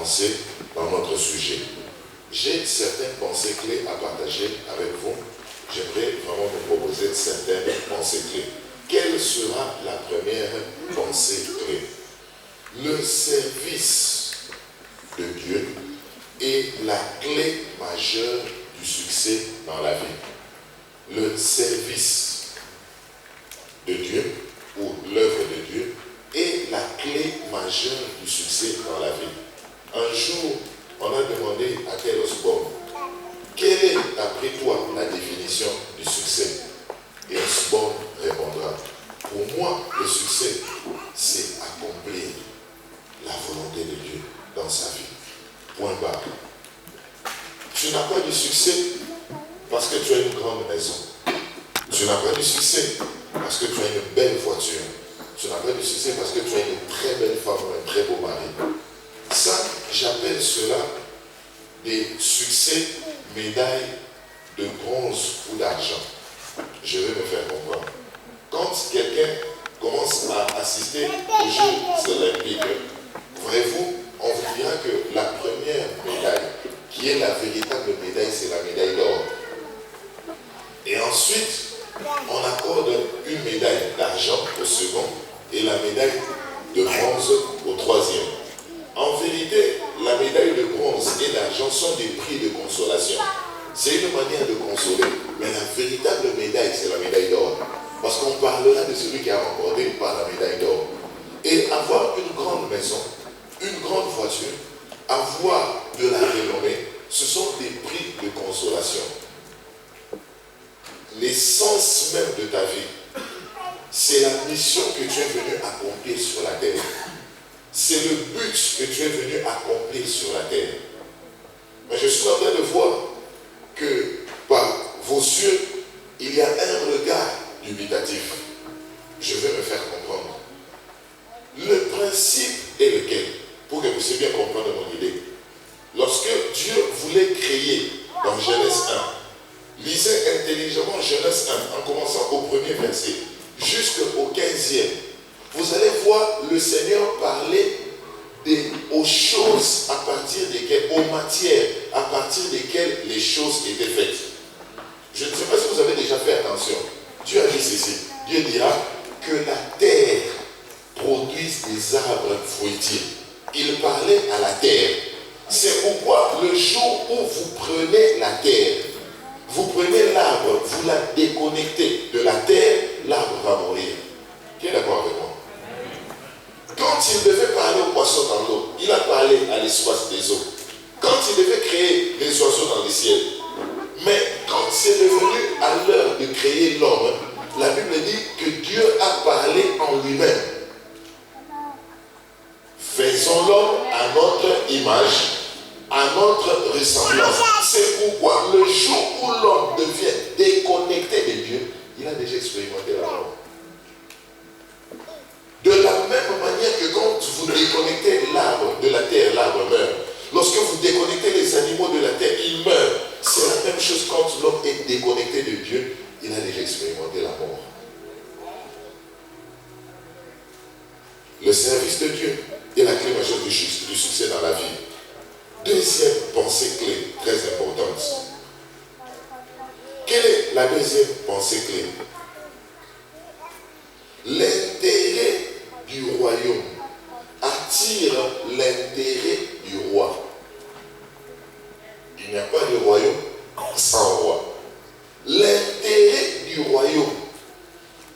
avancer dans notre sujet. J'ai certaines pensées clés à partager avec vous. J'aimerais vraiment vous proposer certaines pensées clés. Quelle sera la première pensée clé? Le service de Dieu est la clé majeure du succès dans la vie. Le service de Dieu ou l'œuvre de Dieu est la clé majeure du succès dans la vie. Un jour, on a demandé à Tel Osborne, quelle est, d'après toi, la définition du succès? Et Osborne répondra, pour moi, le succès, c'est accomplir la volonté de Dieu dans sa vie. Point barre. Tu n'as pas de succès parce que tu as une grande maison. Tu n'as pas de succès parce que tu as une belle voiture. Tu n'as pas de succès parce que tu as une très belle femme ou un très beau mari. Ça, j'appelle cela des succès, médailles de bronze ou d'argent. Je vais me faire comprendre. Quand quelqu'un commence à assister aux Jeux olympiques, voyez-vous, on vous dira que la première médaille, qui est la véritable médaille, c'est la médaille d'or. Et ensuite, on accorde une médaille d'argent au second et la médaille de bronze au troisième. En vérité, la médaille de bronze et d'argent sont des prix de consolation. C'est une manière de consoler. Mais la véritable médaille, c'est la médaille d'or. Parce qu'on parlera de celui qui a remporté par la médaille d'or. Et avoir une grande maison, une grande voiture, avoir de la renommée, ce sont des prix de consolation. L'essence même de ta vie, c'est la mission que tu es venu accomplir sur la terre. C'est le but que tu es venu accomplir sur la terre. Mais je suis en train de voir que par vos yeux, il y a un regard dubitatif. Je vais me faire comprendre. Le principe est lequel? Pour que vous puissiez bien comprendre mon idée. Lorsque Dieu voulait créer dans Genèse 1, lisez intelligemment Genèse 1 en commençant au premier verset jusqu'au 15e. Vous allez voir le Seigneur parler aux choses à partir desquelles, aux matières à partir desquelles les choses étaient faites. Je ne sais pas si vous avez déjà fait attention. Dieu a dit ceci. Dieu dira que la terre produise des arbres fruitiers. Il parlait à la terre. C'est pourquoi le jour où vous prenez la terre, vous prenez l'arbre, vous la déconnectez de la terre, l'arbre va mourir. Qui est d'accord avec moi? Quand il devait parler aux poissons dans l'eau, il a parlé à l'espace des eaux. Quand il devait créer les oiseaux dans les ciels. Mais quand c'est devenu à l'heure de créer l'homme, la Bible dit que Dieu a parlé en lui-même. Faisons l'homme à notre image, à notre ressemblance. C'est pourquoi le jour où l'homme devient déconnecté de Dieu, il a déjà expérimenté la mort. De la même manière que quand vous déconnectez l'arbre de la terre, l'arbre meurt. Lorsque vous déconnectez les animaux de la terre, ils meurent. C'est la même chose quand l'homme est déconnecté de Dieu, il a déjà expérimenté la mort. Le service de Dieu est la clé majeure du succès dans la vie. Deuxième pensée clé, très importante. Quelle est la deuxième pensée clé? L'intérêt du royaume attire l'intérêt du roi. Il n'y a pas de royaume sans roi. L'intérêt du royaume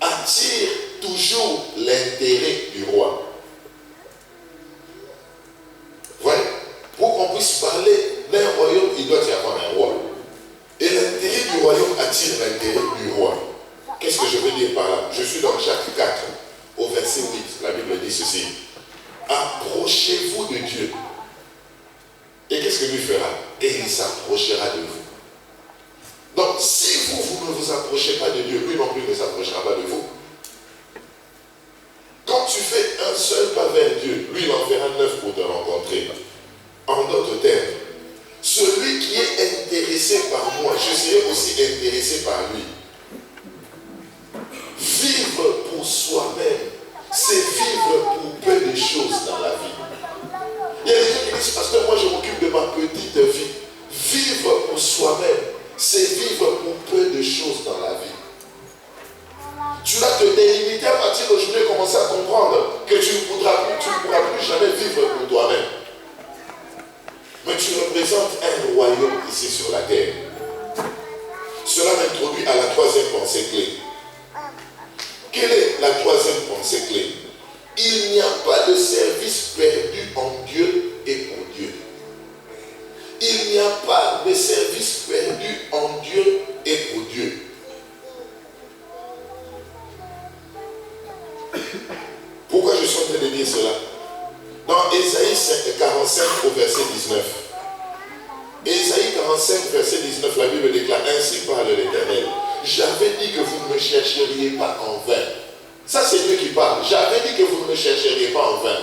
attire toujours l'intérêt du roi. Voilà. Pour qu'on puisse parler d'un royaume, il doit y avoir un roi. Et l'intérêt du royaume attire l'intérêt du roi. Qu'est-ce que je veux dire par là? Je suis dans Jacques 4, au verset 8. La Bible dit ceci. Approchez-vous de Dieu. Et qu'est-ce que lui fera? Et il s'approchera de vous. Donc, si vous ne vous approchez pas de Dieu, lui non plus ne s'approchera pas de vous. Quand tu fais un seul pas vers Dieu, lui il en fera 9 pour te rencontrer. En d'autres termes, celui qui est intéressé par moi, je serai aussi intéressé par lui. Vivre pour soi-même, c'est vivre pour peu de choses dans la vie. Il y a des gens qui disent, pasteur, moi je m'occupe de ma petite vie. Vivre pour soi-même, c'est vivre pour peu de choses dans la vie. Tu dois te délimiter à partir d'aujourd'hui et commencer à comprendre que tu ne pourras plus jamais vivre pour toi-même. Mais tu représentes un royaume ici sur la terre. Cela m'introduit à la troisième pensée clé. Quelle est la troisième pensée clé? Il n'y a pas de service perdu en Dieu et pour Dieu. Il n'y a pas de service perdu en Dieu et pour Dieu. Pourquoi je suis en train de dire cela? Dans Ésaïe 45 au verset 19. Ésaïe 45 verset 19, la Bible déclare: ainsi parle l'Éternel. J'avais dit que vous ne me chercheriez pas en vain. Ça c'est Dieu qui parle. J'avais dit que vous ne me chercheriez pas en vain.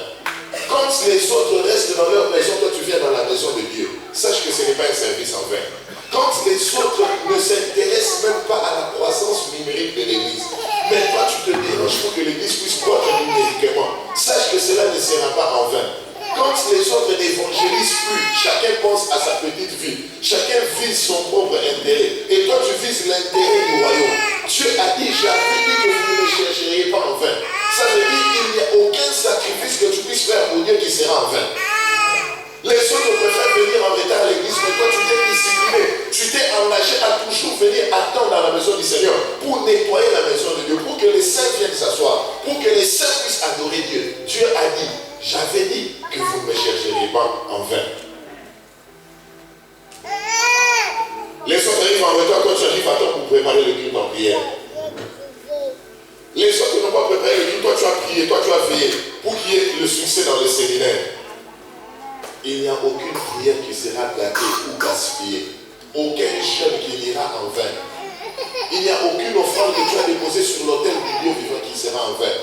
Quand les autres restent dans leur maison, toi tu viens dans la maison de Dieu. Sache que ce n'est pas un service en vain. Quand les autres ne s'intéressent même pas à la croissance numérique de l'Église, mais toi tu te déranges pour que l'Église puisse croître numériquement, sache que cela ne sera pas en vain. Quand les autres n'évangélisent plus, chacun pense à sa petite vie, chacun vise son propre intérêt, et toi tu vises l'intérêt du royaume. Dieu a dit: j'avais dit que vous ne me chercheriez pas en vain. Ça veut dire qu'il n'y a aucun sacrifice que tu puisses faire pour Dieu qui sera en vain. Les autres préfèrent venir en retard à l'église, mais toi tu t'es discipliné, tu t'es engagé à toujours venir attendre dans la maison du Seigneur pour nettoyer la maison de Dieu, pour que les saints viennent s'asseoir, pour que les saints puissent adorer Dieu. Dieu a dit: j'avais dit que vous ne me chercheriez pas en vain. Les autres arrivent en retard, toi tu arrives à temps pour préparer le culte en prière. Les autres n'ont pas préparé le culte, toi tu as prié, toi tu as veillé pour qu'il y ait le succès dans le séminaire. Il n'y a aucune prière qui sera gâtée ou gaspillée. Aucun jeûne qui n'ira en vain. Il n'y a aucune offrande que tu as déposée sur l'autel du Dieu vivant qui sera en vain.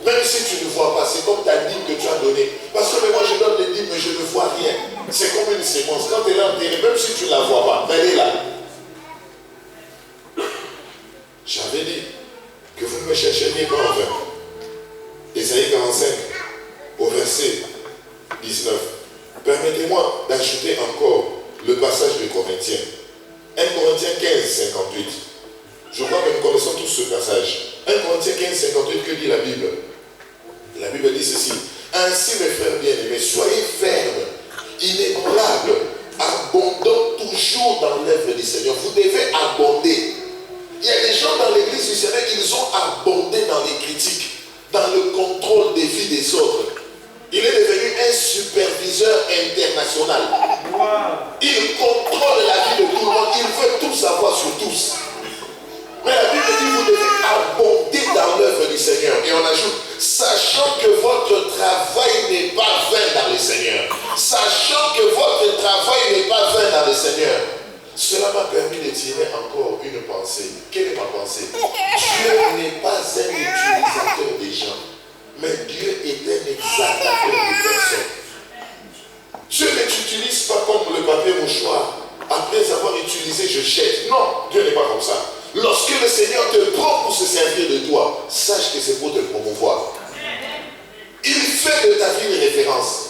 Même si tu ne vois pas, c'est comme ta dîme que tu as donnée. Parce que moi je donne les dîmes mais je ne vois rien. C'est comme une séquence. Quand elle est enterrée, même si tu ne la vois pas, elle est là. J'avais dit que vous ne me chercheriez pas en vain. Ésaïe 45, au verset 19. Permettez-moi d'ajouter encore le passage de Corinthiens. 1 Corinthiens 15, 58. Je crois que nous connaissons tous ce passage. 1 Corinthiens 15, 58, que dit la Bible? La Bible dit ceci: ainsi, mes frères bien-aimés, soyez fermes, inébranlables, abondants toujours dans l'œuvre du Seigneur. Vous devez abonder. Il y a des gens dans l'église du Seigneur, ils ont abondé dans les critiques, dans le contrôle des vies des autres. Il est devenu un superviseur international. Il contrôle la vie de tout le monde. Il veut tout savoir sur tous. Mais la Bible dit: vous devez abonder dans l'œuvre du Seigneur. Et on ajoute: sachant que votre travail n'est pas vain dans le Seigneur. Sachant que votre travail n'est pas vain dans le Seigneur. Cela m'a permis de tirer encore une pensée. Quelle est ma pensée? Dieu n'est pas un utilisateur des gens, mais Dieu est un exaltateur de personnes. Dieu ne t'utilise pas comme le papier mouchoir. Après avoir utilisé, je jette. Non, Dieu n'est pas comme ça. Lorsque le Seigneur te prend pour se servir de toi, sache que c'est pour te promouvoir. Il fait de ta vie une référence.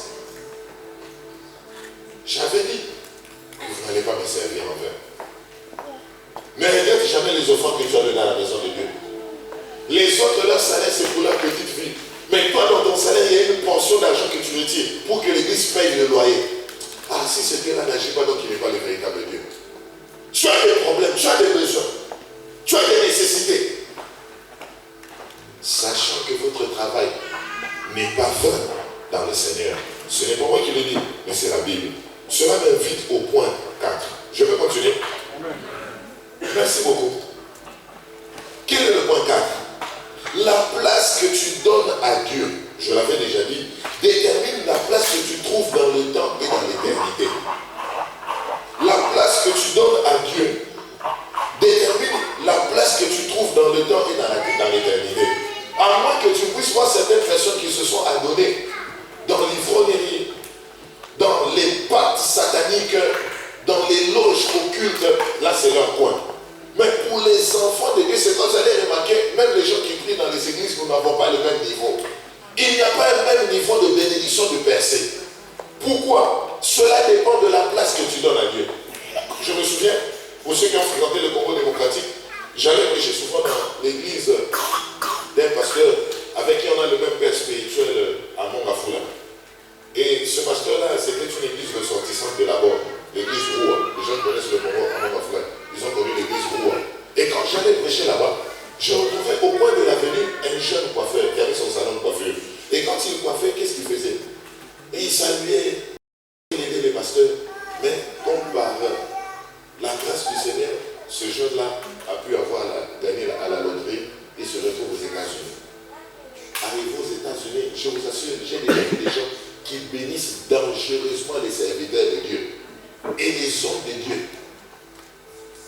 J'avais dit que vous n'allez pas me servir en vain. Mais regarde jamais les offrandes que tu as données à la maison de Dieu. Les autres, leur salaire, c'est pour leur petite vie. Mais toi, dans ton salaire, il y a une portion d'argent que tu retires pour que l'église paye le loyer. Ah, si ce Dieu-là n'agit pas, donc il n'est pas le véritable Dieu. Tu as des problèmes, tu as des besoins, tu as des nécessités. Sachant que votre travail n'est pas vain dans le Seigneur. Ce n'est pas moi qui le dis, mais c'est la Bible. Cela m'invite au point 4. Je peux continuer? Merci beaucoup. Quel est le point 4? La place que tu donnes à Dieu, je l'avais déjà dit, détermine la place que tu trouves dans le temps et dans l'éternité. La place que tu donnes à Dieu détermine la place que tu trouves dans le temps et dans l'éternité. À moins que tu puisses voir certaines personnes qui se sont adonnées dans l'ivrognerie, dans les pactes sataniques, dans les loges occultes, là c'est leur coin. Mais pour les enfants de Dieu, c'est comme vous allez remarquer, même les gens qui prient dans les églises, nous n'avons pas le même niveau. Il n'y a pas le même niveau de bénédiction de percée. Pourquoi? Cela dépend de la place que tu donnes à Dieu. Je me souviens, pour ceux qui ont fréquenté le Congo démocratique, j'allais prêcher souvent dans l'église d'un pasteur avec qui on a le même père spirituel à Mongafula. Et ce pasteur-là, c'était une église ressortissante de la Borne, l'église Roua. Les gens connaissent le Congo à Mongafula. Ils ont connu l'église Roua. Et quand j'allais prêcher là-bas, je retrouvais au coin de l'avenue un jeune coiffeur qui avait son salon de coiffure. Et quand il coiffait, qu'est-ce qu'il faisait? Et il saluait, il aidait les pasteurs. Mais comme par la grâce du Seigneur, ce jeune-là a pu gagné à la loterie et se retrouve aux États-Unis. Arrivé aux États-Unis, je vous assure, j'ai déjà vu des gens qui bénissent dangereusement les serviteurs de Dieu et les hommes de Dieu.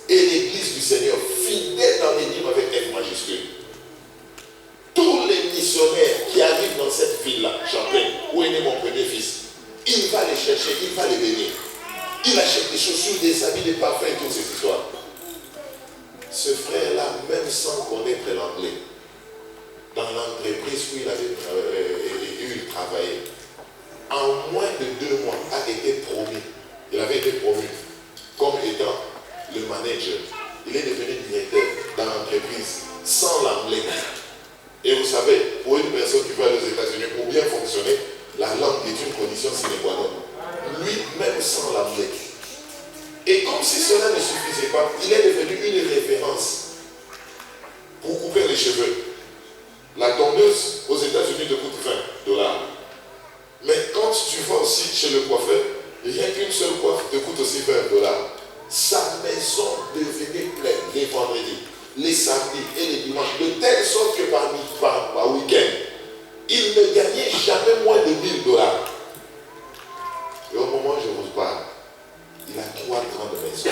Et l'église du Seigneur, fidèle dans l'énigme avec F majuscule. Tous les missionnaires qui arrivent dans cette ville-là, Champlain, où est né mon premier fils, il va les chercher, il va les bénir. Il achète des chaussures, des habits, des parfums et toutes ces histoires. Ce frère-là, même sans connaître l'anglais, dans l'entreprise où il travaillait, en moins de 2 mois, a été promu. Il avait été promu comme étant le manager. Il est devenu directeur dans l'entreprise sans l'anglais. Et vous savez, pour une personne qui va aux États-Unis, pour bien fonctionner, la langue est une condition sine qua non. Lui, même sans l'anglais. Et comme si cela ne suffisait pas, il est devenu une référence pour couper les cheveux. La tondeuse aux États-Unis te coûte $20. Mais quand tu vas aussi chez le coiffeur, rien qu'une seule coiffe te coûte aussi $20. Sa maison devenait pleine les vendredis, les samedis et les dimanches, de telle sorte que par week-end, il ne gagnait jamais moins de $1000. Et au moment où je vous parle, il a 3 grandes maisons.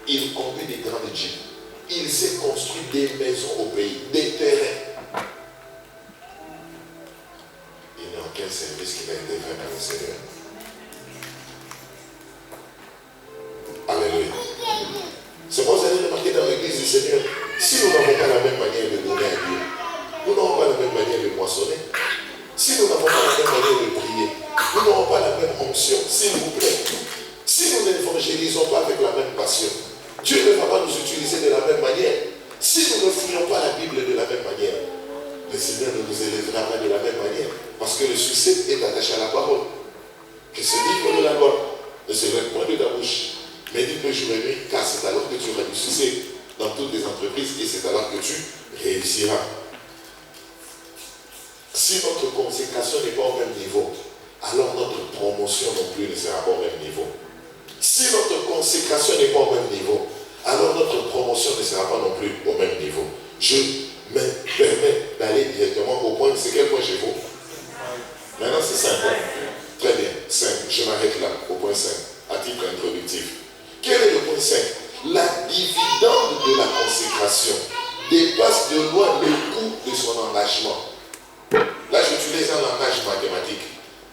Il conduit des grandes jeeps. Il s'est construit des maisons au pays, des terrains. Il n'y a aucun service qui n'a été fait par le Seigneur. Alléluia. C'est pour ça que vous avez remarqué dans l'église du Seigneur, si nous n'avons pas la même manière de donner à Dieu, nous n'avons pas la même manière de moissonner, si nous n'avons pas la même manière de prier, nous n'aurons pas la même onction, s'il vous plaît. Si nous n'évangélisons pas avec la même passion, Dieu ne va pas nous utiliser de la même manière. Si nous ne fouillons pas la Bible de la même manière, le Seigneur ne nous élèvera pas de la même manière. Parce que le succès est attaché à la parole. Que ce livre de la loi ne se lève point de ta bouche. Médite le jour et nuit, car c'est alors que tu auras du succès dans toutes les entreprises et c'est alors que tu réussiras. Si notre consécration n'est pas au même niveau, alors notre promotion non plus ne sera pas au même niveau. Si notre consécration n'est pas au même niveau, alors notre promotion ne sera pas non plus au même niveau. Je me permets d'aller directement au point. C'est quel point chez vous? Maintenant c'est 5. Hein? Très bien, 5. Je m'arrête là, au point 5, à titre introductif. Quel est le point 5? La dividende de la consécration dépasse de loin le coût de son engagement. Là, j'utilise un langage mathématique.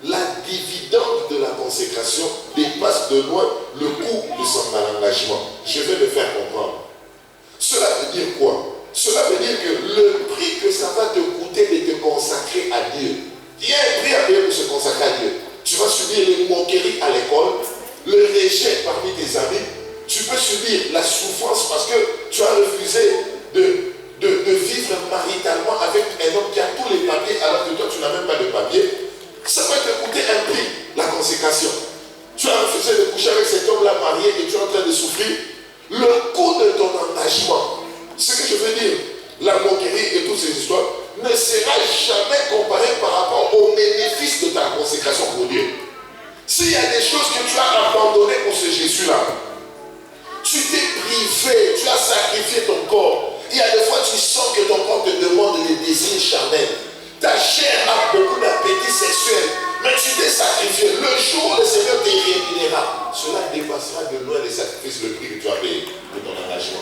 La dividende de la consécration dépasse de loin le coût de son engagement. Je vais le faire comprendre. Cela veut dire quoi? Cela veut dire que le prix que ça va te coûter de te consacrer à Dieu, il y a un prix à payer pour se consacrer à Dieu. Tu vas subir les moqueries à l'école, le rejet parmi tes amis, tu peux subir la souffrance parce que tu as refusé de vivre maritalement avec un homme qui a tous les papiers alors que toi tu n'as même pas de papier. Ça va te coûter un prix, la consécration. Tu as refusé de coucher avec cet homme-là marié et tu es en train de souffrir. Le coût de ton engagement, ce que je veux dire, la moquerie et toutes ces histoires, ne sera jamais comparé par rapport au bénéfice de ta consécration pour Dieu. S'il y a des choses que tu as abandonnées pour ce Jésus-là, tu t'es privé, tu as sacrifié ton corps. Il y a des fois tu sens que ton corps te demande les désirs charnels. Ta chair a beaucoup d'appétit sexuel, mais tu t'es sacrifié. Le jour où le Seigneur te réunira, cela dépassera de loin les sacrifices, le prix que tu as payé pour ton engagement.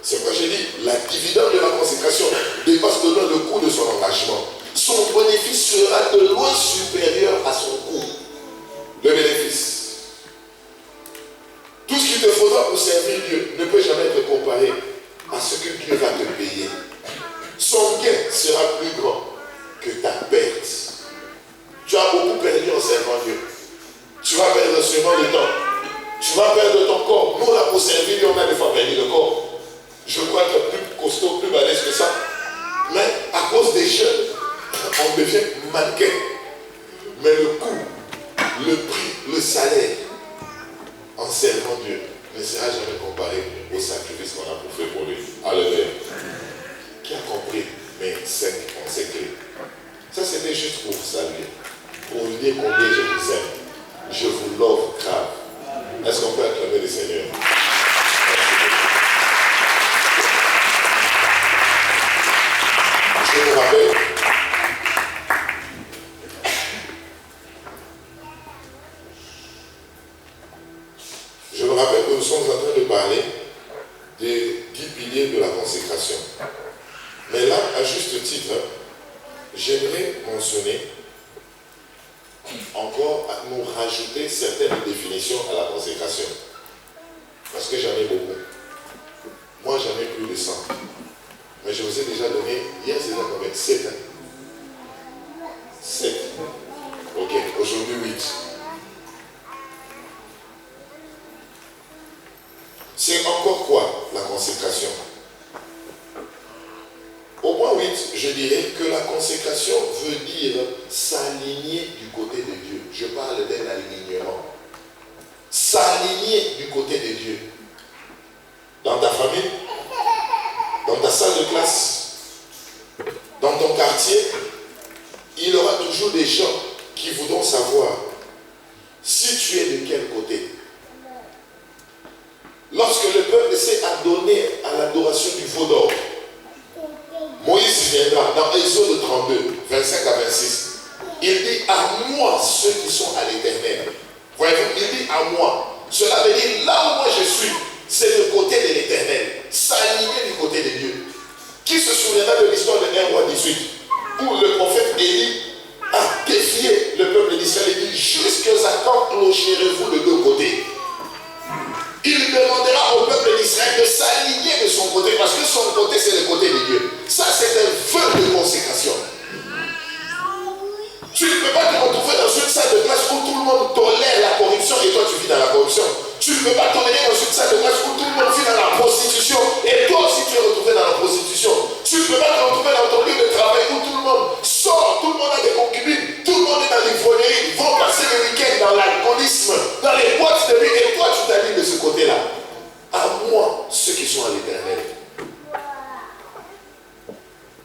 C'est pourquoi j'ai dit, la dividende de la consécration dépasse de loin le coût de son engagement. Son bénéfice sera de loin supérieur à son coût. Le bénéfice. Tout ce qu'il te faudra pour servir Dieu ne peut jamais être comparé à ce que Dieu va te payer. Son gain sera plus grand que ta perte. Tu as beaucoup perdu en servant Dieu. Tu vas perdre sûrement le temps. Tu vas perdre ton corps. Nous, là, pour servir Dieu, on a des fois perdu le corps. Je crois être plus costaud, plus balèze que ça. Mais à cause des jeunes, on devient mannequin. Mais le coût, le prix, le salaire, en servant Dieu, ne sera jamais comparé au sacrifice qu'on a fait pour lui. Alléluia. Qui a compris mes 5 conseils clés? Ça, c'était juste pour vous saluer. Pour vous dire combien je vous aime. Je vous love grave. Est-ce qu'on peut acclamer le Seigneur? Je vous rappelle, que nous sommes en train de parler des 10 piliers de la consécration. Mais là, à juste titre, j'aimerais mentionner encore, nous rajouter certaines définitions à la consécration. Parce que j'en ai beaucoup. Moi, j'en ai plus de 100. Mais je vous ai déjà donné, hier c'était combien? 7. 7. Ok, aujourd'hui 8. C'est encore quoi la consécration? Au point 8, je dirais que la consécration veut dire s'aligner du côté de Dieu. Je parle d'un alignement. S'aligner du côté de Dieu. Dans ta famille, dans ta salle de classe, dans ton quartier, il y aura toujours des gens qui voudront savoir si tu es de quel côté. Lorsque le peuple s'est adonné à l'adoration du veau d'or, Moïse viendra dans Exode 32, 25 à 26. Il dit à moi ceux qui sont à l'éternel. Voyez-vous, il dit à moi. Cela veut dire là où moi je suis, c'est le côté de l'éternel. S'aligner du côté de Dieu. Qui se souviendra de l'histoire de 1 roi 18 où le prophète Élie a défié le peuple d'Israël et dit jusqu'à quand clocherez-vous de deux côtés? Il demandera au peuple d'Israël de s'aligner de son côté parce que son côté c'est le côté de Dieu. Ça c'est un vœu de consécration. Tu ne peux pas te retrouver dans une salle de classe où tout le monde tolère la corruption et toi tu vis dans la corruption. Tu ne peux pas tolérer dans une salle de classe où tout le monde vit dans la prostitution et toi aussi tu es retrouvé dans la prostitution. Tu ne peux pas te retrouver dans ton lieu de travail où tout le monde sort, tout le monde a des concubines, tout le monde est dans l'ivrognerie, ils vont passer le week-end dans l'alcoolisme, dans les boîtes de nuit et toi tu t'habilles de ce côté-là. À moi, ceux qui sont à l'éternel.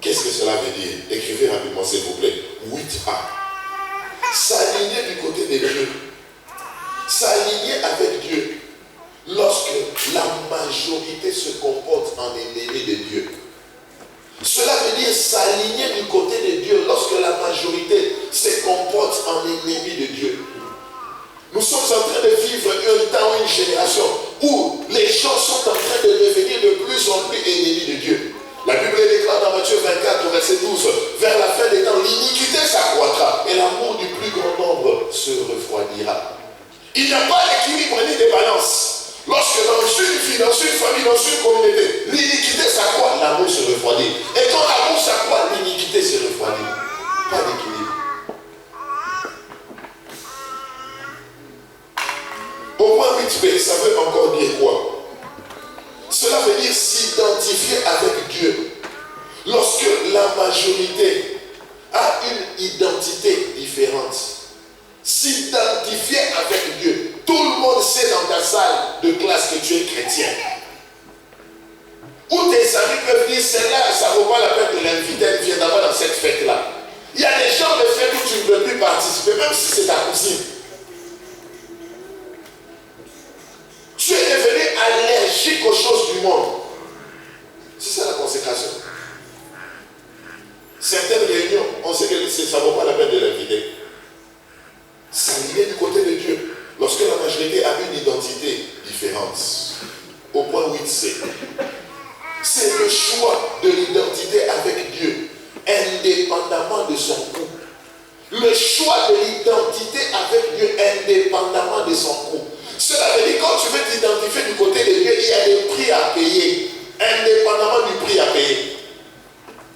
Qu'est-ce que cela veut dire? Écrivez rapidement s'il vous plaît. 8a. S'aligner du côté de Dieu. S'aligner avec Dieu. Lorsque la majorité se comporte en ennemi de Dieu. Cela veut dire s'aligner du côté de Dieu lorsque la majorité se comporte en ennemi de Dieu. Nous sommes en train de vivre un temps, une génération où les gens sont en train de devenir de plus en plus ennemis de Dieu. La Bible déclare dans Matthieu 24, verset 12, vers la fin des temps, l'iniquité s'accroîtra et l'amour du plus grand nombre se refroidira. Il n'y a pas d'équilibre ni de balance. Lorsque dans une vie, dans une famille, dans une communauté, l'iniquité s'accroît, l'amour se refroidit. Et quand l'amour s'accroît, l'iniquité se refroidit. Pas d'équilibre. Au point 8b, ça veut encore dire quoi? Cela veut dire s'identifier avec Dieu. Lorsque la majorité a une identité différente, s'identifier avec Dieu. Tout le monde sait dans ta salle de classe que tu es chrétien. Ou tes amis peuvent dire, celle-là, ça ne vaut pas la peine de l'inviter, elle vient d'abord dans cette fête-là. Il y a des gens de fête où tu ne peux plus participer, même si c'est ta cousine. Tu es devenu allergique aux choses du monde. C'est ça la consécration. Certaines réunions, on sait que ça ne vaut pas la peine de l'inviter. S'aligner du côté de Dieu. Lorsque la majorité a une identité différente. Au point 8c. C'est le choix de l'identité avec Dieu, indépendamment de son coût. Le choix de l'identité avec Dieu, indépendamment de son coût. Cela veut dire quand tu veux t'identifier du côté de Dieu, il y a des prix à payer, indépendamment du prix à payer.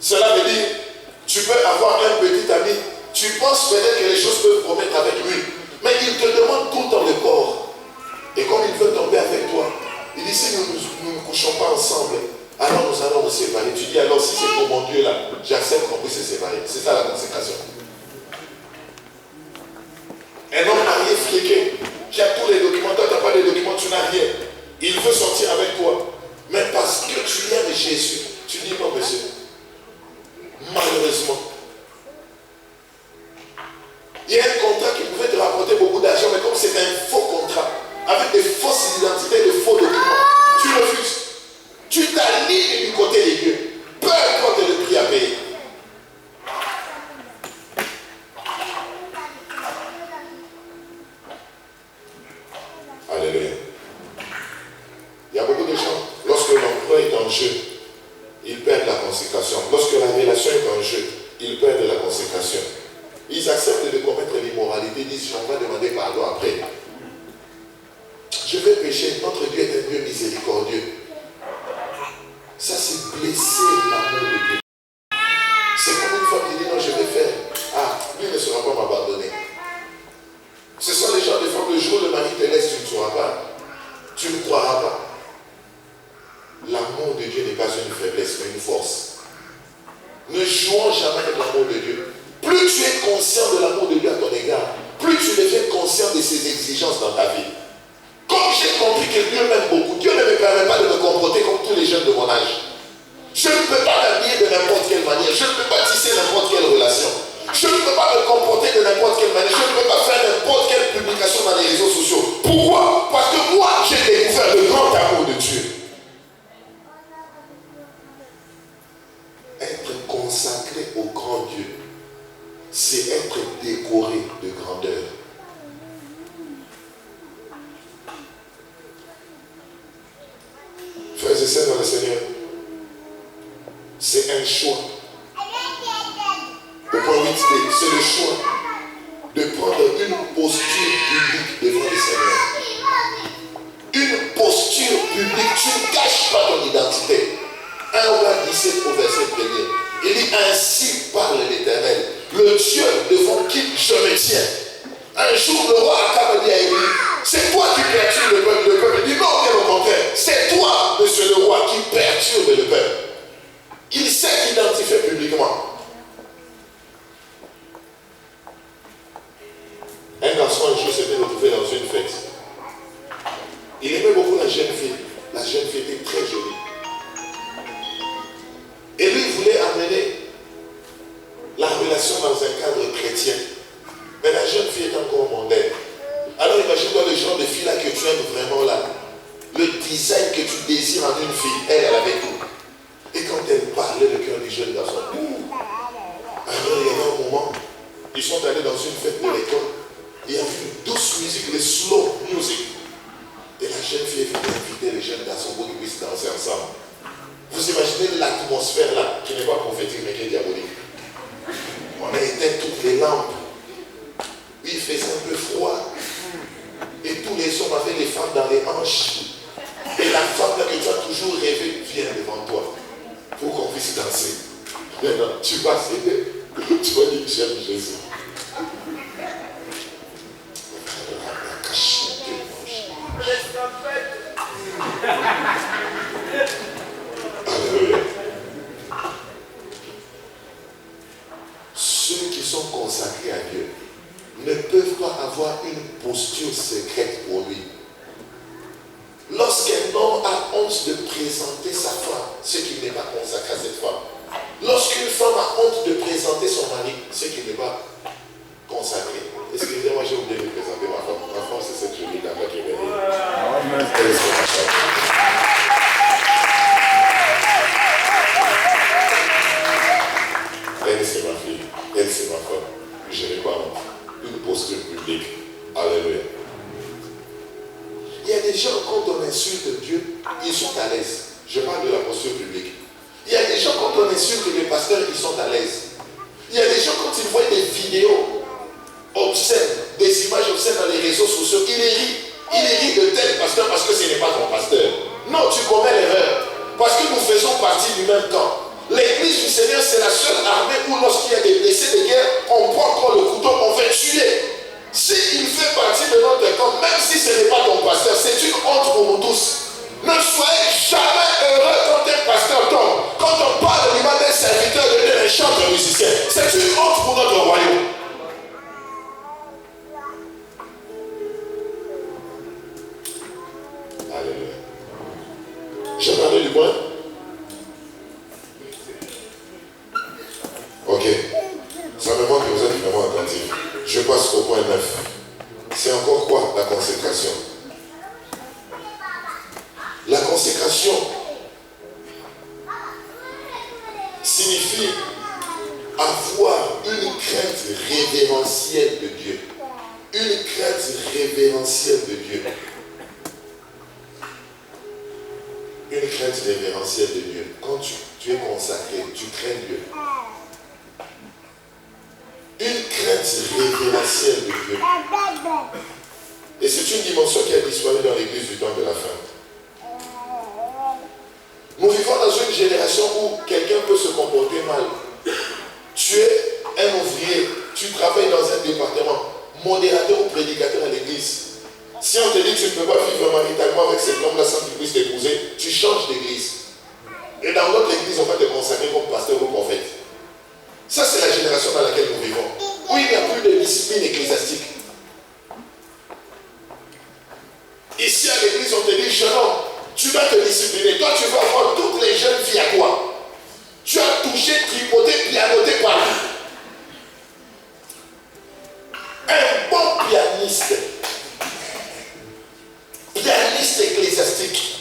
Cela veut dire, tu peux avoir un petit ami, tu penses peut-être que les choses peuvent ensemble, alors nous allons nous séparer. Tu dis alors si c'est pour mon Dieu là, j'accepte qu'on puisse se séparer. C'est ça la consécration. Un homme marié fliqué, qui a tous les documents, toi tu n'as pas les documents, tu n'as rien. Il veut sortir avec toi. Mais parce que tu aimes Jésus, tu dis non monsieur. Malheureusement. Il y a un contrat qui pouvait te rapporter beaucoup d'argent, mais comme c'est un faux contrat, avec des fausses identités, de faux documents, tu refuses. Tu t'alignes du côté des dieux. Peu importe le prix à payer. Alléluia. Il y a beaucoup de gens, lorsque l'emploi est en jeu, ils perdent la consécration. Lorsque la relation est en jeu, ils perdent la consécration. Ils acceptent de commettre l'immoralité, ils disent on va demander pardon après. Je vais pécher, notre Dieu est un Dieu miséricordieux. Ça c'est blesser l'amour de Dieu. C'est comme une femme qui dit non je vais faire. Ah, lui ne saura pas m'abandonner. Ce sont les gens des femmes, le jour où le mari te laisse, tu ne sauras pas. Tu ne croiras pas. L'amour de Dieu n'est pas une faiblesse, mais une force. Ne jouons jamais avec l'amour de Dieu. Plus tu es conscient de l'amour de Dieu à ton égard, plus tu deviens conscient de ses exigences dans ta vie. Comme j'ai compris que Dieu m'aime beaucoup, Dieu ne me permet pas de me comporter comme tous les jeunes de mon âge. Je ne peux pas m'habiller de n'importe quelle manière, je ne peux pas tisser n'importe quelle relation. Je ne peux pas me comporter de n'importe quelle manière, je ne peux pas faire n'importe quelle publication dans les réseaux sociaux. Pourquoi? Parce que moi, j'ai découvert le grand amour de Dieu. Être consacré au grand Dieu, c'est être décoré de grandeur. Frères et sœurs dans le Seigneur, c'est un choix. Au point 8b, c'est le choix de prendre une posture publique devant le Seigneur. Une posture publique, tu ne caches pas ton identité. 1 Roi 17 au verset 1er. Il dit ainsi parle l'Éternel, le Dieu devant qui je me tiens. Un jour le roi Akab dit à Élie, c'est toi qui perturbes le peuple. Le peuple dit non, bien au contraire, c'est toi, monsieur le roi, qui perturbe le peuple. Il s'est identifié publiquement. Un garçon un jour s'était retrouvé dans une fête. Il aimait beaucoup la jeune fille. La jeune fille était très jolie. Et lui, il voulait amener la relation dans un cadre chrétien. Mais la jeune fille est encore mondaine. Alors imagine-toi le genre de fille là que tu aimes vraiment là. Le design que tu désires en une fille, elle avait tout. Et quand elle parlait, le cœur du jeune garçon. Alors il y avait un moment, ils sont allés dans une fête de l'école. Il y avait une douce musique, le slow music. Et la jeune fille est venue inviter les jeunes garçons pour qu'ils puissent danser ensemble. Vous imaginez l'atmosphère là, qui n'est pas prophétique mais qui est diabolique. On a éteint toutes les lampes. Il faisait un peu froid. Et tous les hommes avaient les femmes dans les hanches. Et la femme là que tu as toujours rêvé vient devant toi pour qu'on puisse danser. Maintenant, tu vas céder. Tu vas dire j'aime Jésus. Alléluia. Ceux qui sont consacrés à Dieu ne peuvent pas avoir une posture secrète pour lui. Lorsqu'un homme a honte de présenter sa femme, c'est qu'il n'est pas consacré à cette femme. Lorsqu'une femme a honte de présenter son mari, c'est qu'il n'est pas consacré. Excusez-moi, j'ai oublié de présenter ma femme. Ma femme, c'est cette jolie dame qui est venue. Elle, c'est ma fille. Elle, c'est ma femme. Je n'ai pas honte. Une posture publique. Alléluia. Il y a des gens, quand on insulte Dieu, ils sont à l'aise. Je parle de la posture publique. Il y a des gens, quand on insulte les pasteurs, ils sont à l'aise. Il y a des gens, quand ils voient des vidéos obscènes, des images obscènes dans les réseaux sociaux, ils rient. Ils rient de tel pasteur parce que ce n'est pas ton pasteur. Non, tu commets l'erreur. Parce que nous faisons partie du même camp. L'église du Seigneur, c'est la seule armée où lorsqu'il y a des blessés de guerre, on prend encore le couteau, on fait tuer. S'il fait partie de notre camp, même si ce n'est pas ton pasteur, c'est une honte pour nous tous. Ne soyez jamais heureux avoir une crainte révérentielle de Dieu. Une crainte révérentielle de Dieu. Une crainte révérentielle de Dieu. Quand tu es consacré, tu crains Dieu. Une crainte révérentielle de Dieu. Et c'est une dimension qui a disparu dans l'église du temps de la fin. Nous vivons dans une génération où quelqu'un peut se comporter mal. Tu es un ouvrier, tu travailles dans un département, modérateur ou prédicateur à l'église. Si on te dit que tu ne peux pas vivre maritalement avec cet homme-là sans qu'il puisse t'épouser, tu changes d'église. Et dans notre église, on va te consacrer comme pasteur ou prophète. Ça, c'est la génération dans laquelle nous vivons. Où il n'y a plus de discipline ecclésiastique. Ici à l'église, on te dit, jeune homme, tu vas te discipliner. Toi, tu vas avoir toutes les jeunes filles à toi. Tu as touché, tripoté, pianoté partout. Un bon pianiste ecclésiastique,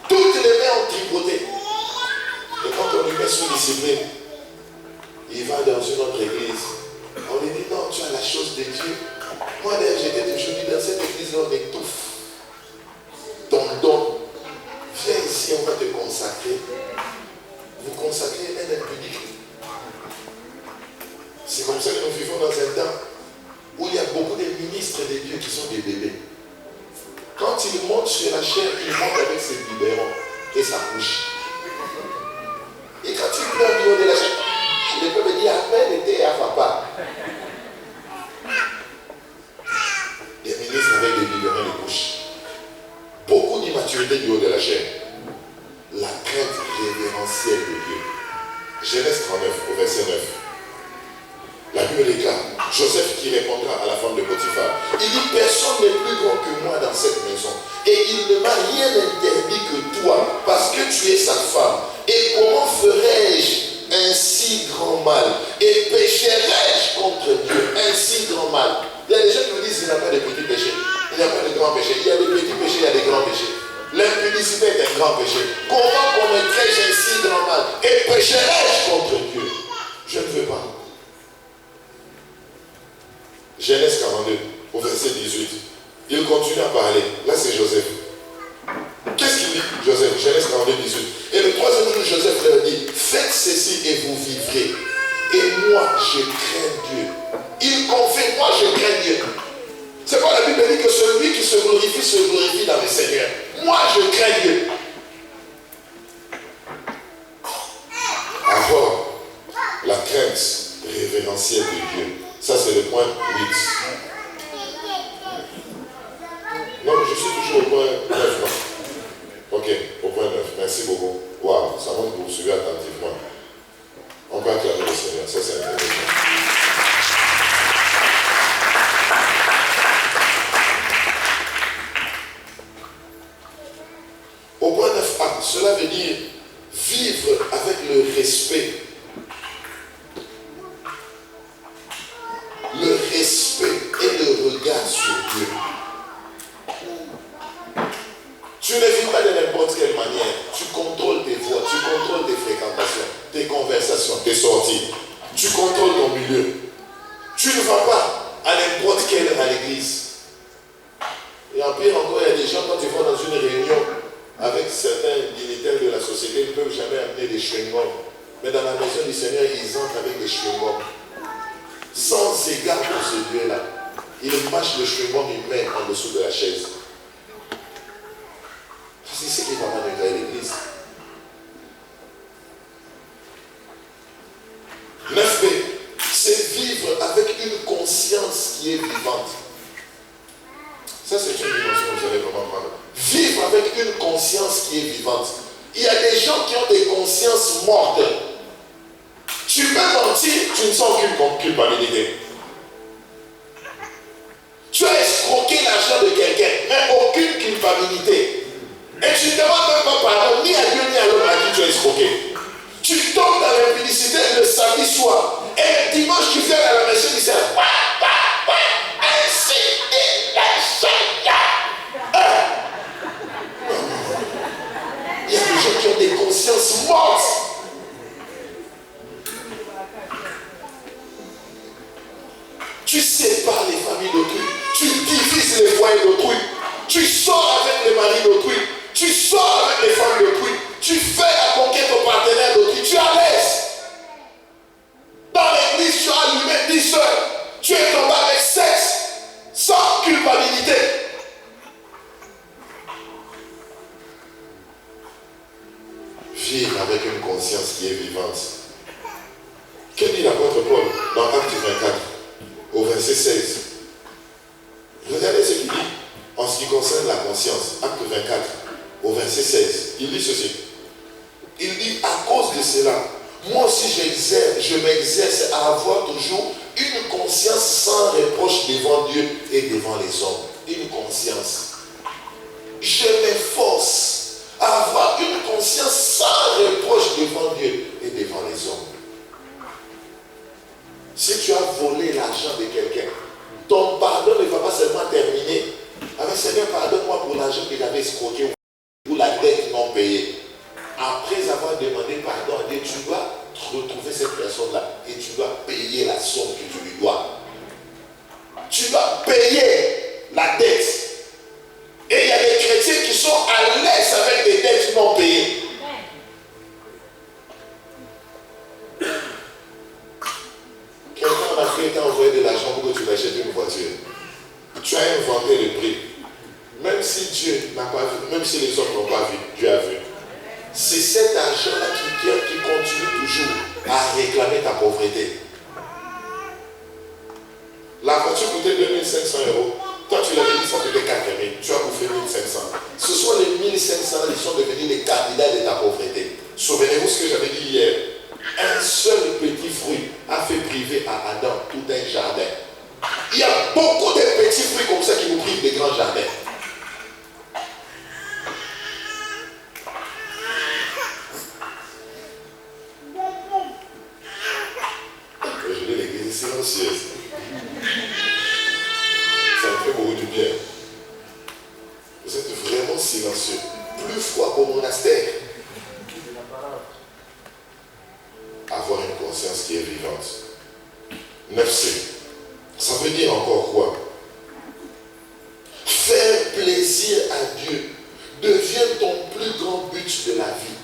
toutes les mains ont tripoté. Et quand on lui met sous discipline, il va dans une autre église. On lui dit non, tu as la chose de Dieu. Moi d'ailleurs, j'étais toujours dit dans cette église-là, on étouffe ton don. Viens ici, on va te consacrer. Vous consacrez un impudique. C'est comme ça que nous vivons dans un temps où il y a beaucoup de ministres de Dieu qui sont des bébés. Quand il monte sur la chair, il monte avec ses biberons et sa couche. Et quand il pleure du haut de la chair, il peut me dire Amen était à papa. Des ministres avec des biberons et des couches. Beaucoup d'immaturité du haut de la chair. La crainte révérentielle de Dieu. Genèse 39, au verset 9. La Bible déclare, Joseph qui répondra à la femme de Potiphar. Il dit, personne n'est plus grand que moi dans cette maison. Et il ne m'a rien interdit que toi, parce que tu es sa femme. Et comment ferais-je un si grand mal? Et pécherais-je contre Dieu un si grand mal? Il y a des gens qui me disent, il n'y a pas de petits péchés. Il n'y a pas de grands péchés. Il y a des petits péchés, il y a des grands péchés. L'impudicité est un grand péché. Comment commettrais-je un si grand mal? Et pécherais-je contre Dieu? Je ne veux pas. Genèse 42, au verset 18. Il continue à parler. Là, c'est Joseph. Qu'est-ce qu'il dit, Joseph? Genèse 42, 18. Et le troisième jour, Joseph leur dit, faites ceci et vous vivrez. Et moi, je crains Dieu. Il confie, moi, je crains Dieu. C'est pas la Bible dit que celui qui se glorifie dans le Seigneur. Moi, je crains Dieu. Avoir la crainte révérentielle de Dieu. Ça, c'est le point 8. Non, je suis toujours au point 9. Non? Ok, au point 9. Merci beaucoup. Waouh, ça montre que vous suivez attentivement. On va acclamer le Seigneur. Ça, c'est intéressant. Au point 9a, cela veut dire vivre avec le respect. Le respect et le regard sur Dieu. Tu ne vis pas de n'importe quelle manière. Tu contrôles tes voix, tu contrôles tes fréquentations, tes conversations, tes sorties. Tu contrôles ton milieu. Tu ne vas pas à n'importe quelle heure à l'église. Et en pire encore, il y a des gens, quand ils vont dans une réunion avec certains dignitaires de la société, ils ne peuvent jamais amener des chewing-gums. Mais dans la maison du Seigneur, ils entrent avec des chewing-gums. Sans égard pour ce Dieu-là, il mâche le chewing-gum, il met en dessous de la chaise. C'est ce qui va m'amener à l'église. 9b, c'est vivre avec une conscience qui est vivante. Ça, c'est une dimension que vous allez vraiment prendre. Vivre avec une conscience qui est vivante. Il y a des gens qui ont des consciences mortes. Tu peux mentir, tu ne sens aucune culpabilité. Tu as escroqué l'argent de quelqu'un, mais aucune culpabilité. Et tu ne demandes même pas pardon ni à Dieu ni à l'homme à qui tu as escroqué. Tu tombes dans l'impudicité le samedi soir. Et le dimanche, tu viens à la maison du Seigneur. Ainsi dit le Seigneur. Il y a des gens qui ont des consciences mortes. vivre avec une conscience qui est vivante. Que dit l'apôtre Paul dans Acte 24, au verset 16? Regardez ce qu'il dit en ce qui concerne la conscience. Acte 24, au verset 16. Il dit ceci. Il dit, à cause de cela, moi aussi je m'exerce à avoir toujours une conscience sans reproche devant Dieu et devant les hommes. Une conscience. Je m'efforce à avoir une conscience sans reproche devant Dieu et devant les hommes. Si tu as volé l'argent de quelqu'un, ton pardon ne va pas seulement terminer avec Seigneur, pardonne-moi pour l'argent que j'avais escroqué ou la dette non payée. Après avoir demandé pardon à Dieu, tu dois retrouver cette personne-là et tu dois payer la somme que tu lui dois. Tu dois payer la dette. Et il y a des chrétiens qui sont à l'aise avec des dettes non payées. Quelqu'un en Afrique t'a envoyé de l'argent pour que tu achètes une voiture. Tu as inventé le prix. Même si Dieu n'a pas vu, même si les hommes n'ont pas vu, Dieu a vu. C'est cet argent-là qui continue toujours à réclamer ta pauvreté. La voiture coûtait 2500 €. Toi, tu l'avais dit, ça coûtait 4000. Tu as bouffé 1500. Ce sont les 1500 qui sont devenus les candidats de ta pauvreté. Souvenez-vous ce que j'avais dit hier. Un seul petit fruit a fait priver à Adam tout un jardin. Il y a beaucoup de petits fruits comme ça qui nous privent des grands jardins. Je dis l'église est silencieuse. Ça me fait beaucoup du bien. Vous êtes vraiment silencieux. Plus froid qu'au monastère. Avoir une conscience qui est vivante. 9C. Ça veut dire encore quoi? Faire plaisir à Dieu devient ton plus grand but de la vie.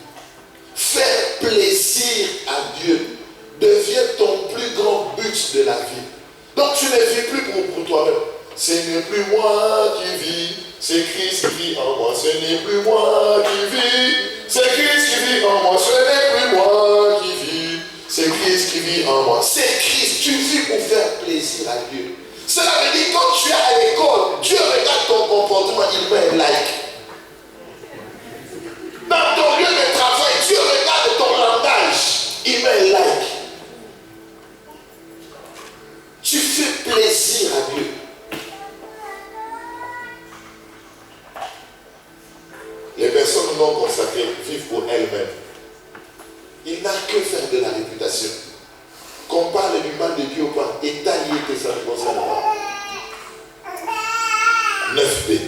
Faire plaisir à Dieu devient ton plus grand but de la vie. Donc tu ne vis plus pour toi-même. Ce n'est plus moi qui vis, c'est Christ qui vit en moi. Ce n'est plus moi qui vis, c'est Christ qui vit en moi. Ce n'est plus moi qui vis, c'est Christ qui vit en moi. C'est Christ, tu vis pour faire plaisir à Dieu. Cela veut dire quand tu es à l'école, Dieu regarde ton comportement, il met un like. Dans ton lieu de travail, Dieu regarde ton langage, il met un like. Tu fais plaisir à Dieu. Les personnes non consacrées vivent pour elles-mêmes. Il n'a que faire de la réputation. Qu'on parle du mal de Dieu ou pas, et tailler que ça ne concerne pas. 9B.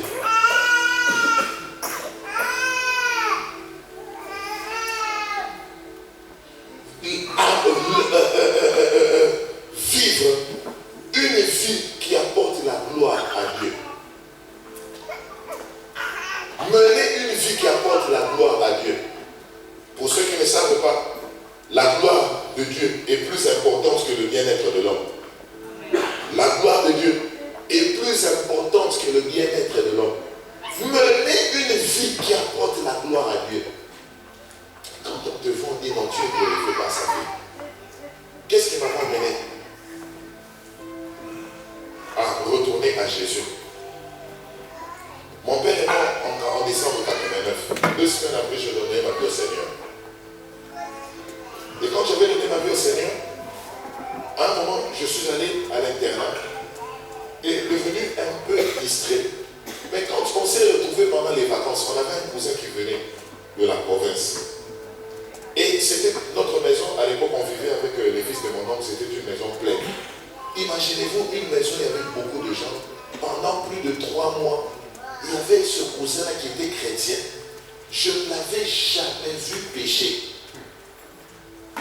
Vivre une vie qui apporte la gloire à Dieu. Mener une vie qui apporte la gloire à Dieu. Pour ceux qui ne savent pas, la gloire de Dieu est plus importante que le bien-être de l'homme. La gloire de Dieu est plus importante que le bien-être de l'homme. Mener une vie qui apporte la gloire à Dieu. Quand on te vend, dit non, Dieu ne le fait pas sa vie. Qu'est-ce qui m'a amené à retourner à Jésus? Mon père est mort en décembre 89. 2 semaines après, je donnais ma vie au Seigneur. Et quand j'avais donné ma vie au Seigneur, à un moment, je suis allé à l'internat et devenu un peu distrait. Mais quand on s'est retrouvé pendant les vacances, on avait un cousin qui venait de la province. Et c'était notre maison, à l'époque on vivait avec les fils de mon oncle, c'était une maison pleine. Imaginez-vous une maison, il y avait beaucoup de gens. Pendant plus de 3 mois, il y avait ce cousin-là qui était chrétien. Je ne l'avais jamais vu pécher.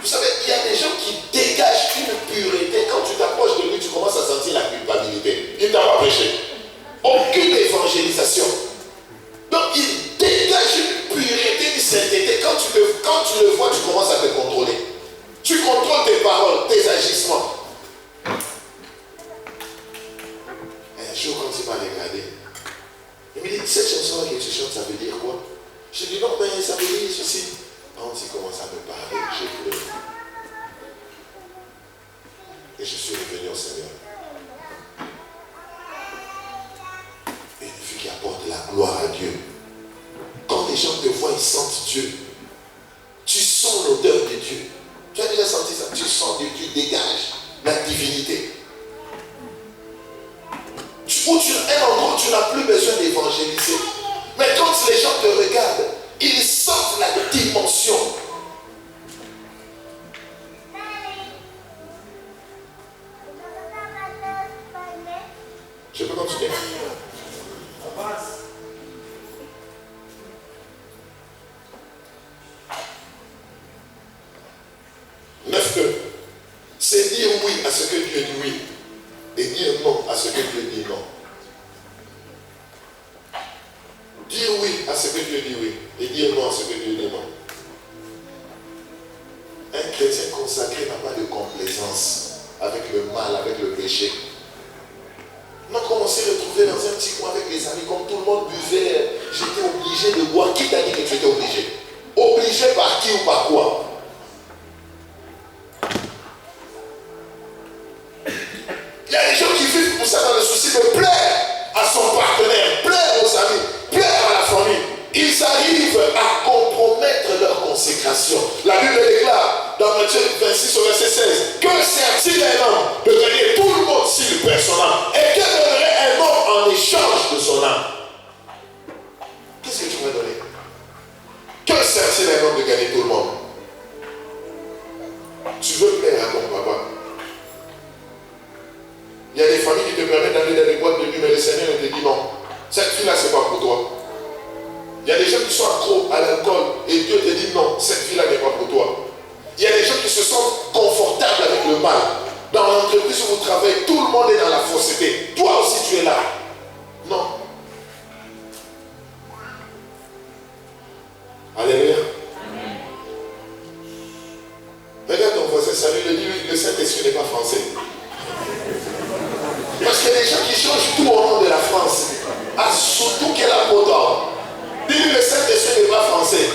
Vous savez, il y a des gens qui dégagent une pureté. Quand tu t'approches de lui, tu commences à sentir la culpabilité. Il ne t'a pas péché. Aucune évangélisation. Donc il dégage une pureté, une sainteté. Quand tu le vois, tu commences à te contrôler. Tu contrôles tes paroles, tes agissements. Un jour, quand il m'a regardé, il me dit, cette chanson-là que tu chantes, ça veut dire quoi? Je dis, non, mais ça veut dire ceci. On dit, Et je suis revenu au Seigneur. Une vie qui apporte la gloire à Dieu. Quand les gens te voient, ils sentent Dieu. Tu sens l'odeur de Dieu. Tu as déjà senti ça? Tu sens Dieu, tu dégages la divinité. Un endroit où tu n'as plus besoin d'évangéliser. Mais quand les gens te regardent, ils sentent la dimension. Je peux continuer? C'est dire oui à ce que Dieu dit oui et dire non à ce que Dieu dit non. Dire oui à ce que Dieu dit oui et dire non à ce que Dieu dit non. Un chrétien consacré n'a pas de complaisance avec le mal, avec le péché. On a commencé à retrouver dans un petit coin avec les amis, comme tout le monde buvait, j'étais obligé de boire. Qui t'a dit que tu étais obligé? Obligé par qui ou par quoi? Il y a des gens qui vivent pour ça dans le souci de plaire à son partenaire, plaire aux amis, plaire à la famille. Ils arrivent à compromettre leur consécration. La Bible déclare dans Matthieu 26 au verset 16 que sert-il un homme de gagner tout le monde s'il perd son âme? Et que donnerait un homme en échange de son âme? Qu'est-ce que tu vas donner? Que sert-il un homme de gagner tout le monde? Tu veux plaire à ton papa. Il y a des familles qui te permettent d'aller dans les boîtes de nuit, mais le Seigneur te dit non. Cette fille-là, ce n'est pas pour toi. Il y a des gens qui sont accros à l'alcool et Dieu te dit non, cette fille-là n'est pas pour toi. Il y a des gens qui se sentent confortables avec le mal. Dans l'entreprise où vous travaillez, tout le monde est dans la fausseté. Toi aussi, tu es là. Non. Alléluia. Regarde ton voisin, salut, le Saint-Esprit n'est pas français. Parce qu'il y a des gens qui changent tout au nom de la France. Ah, surtout qu'elle a peau d'or. Dis-lui, le Saint-Esprit n'est pas français.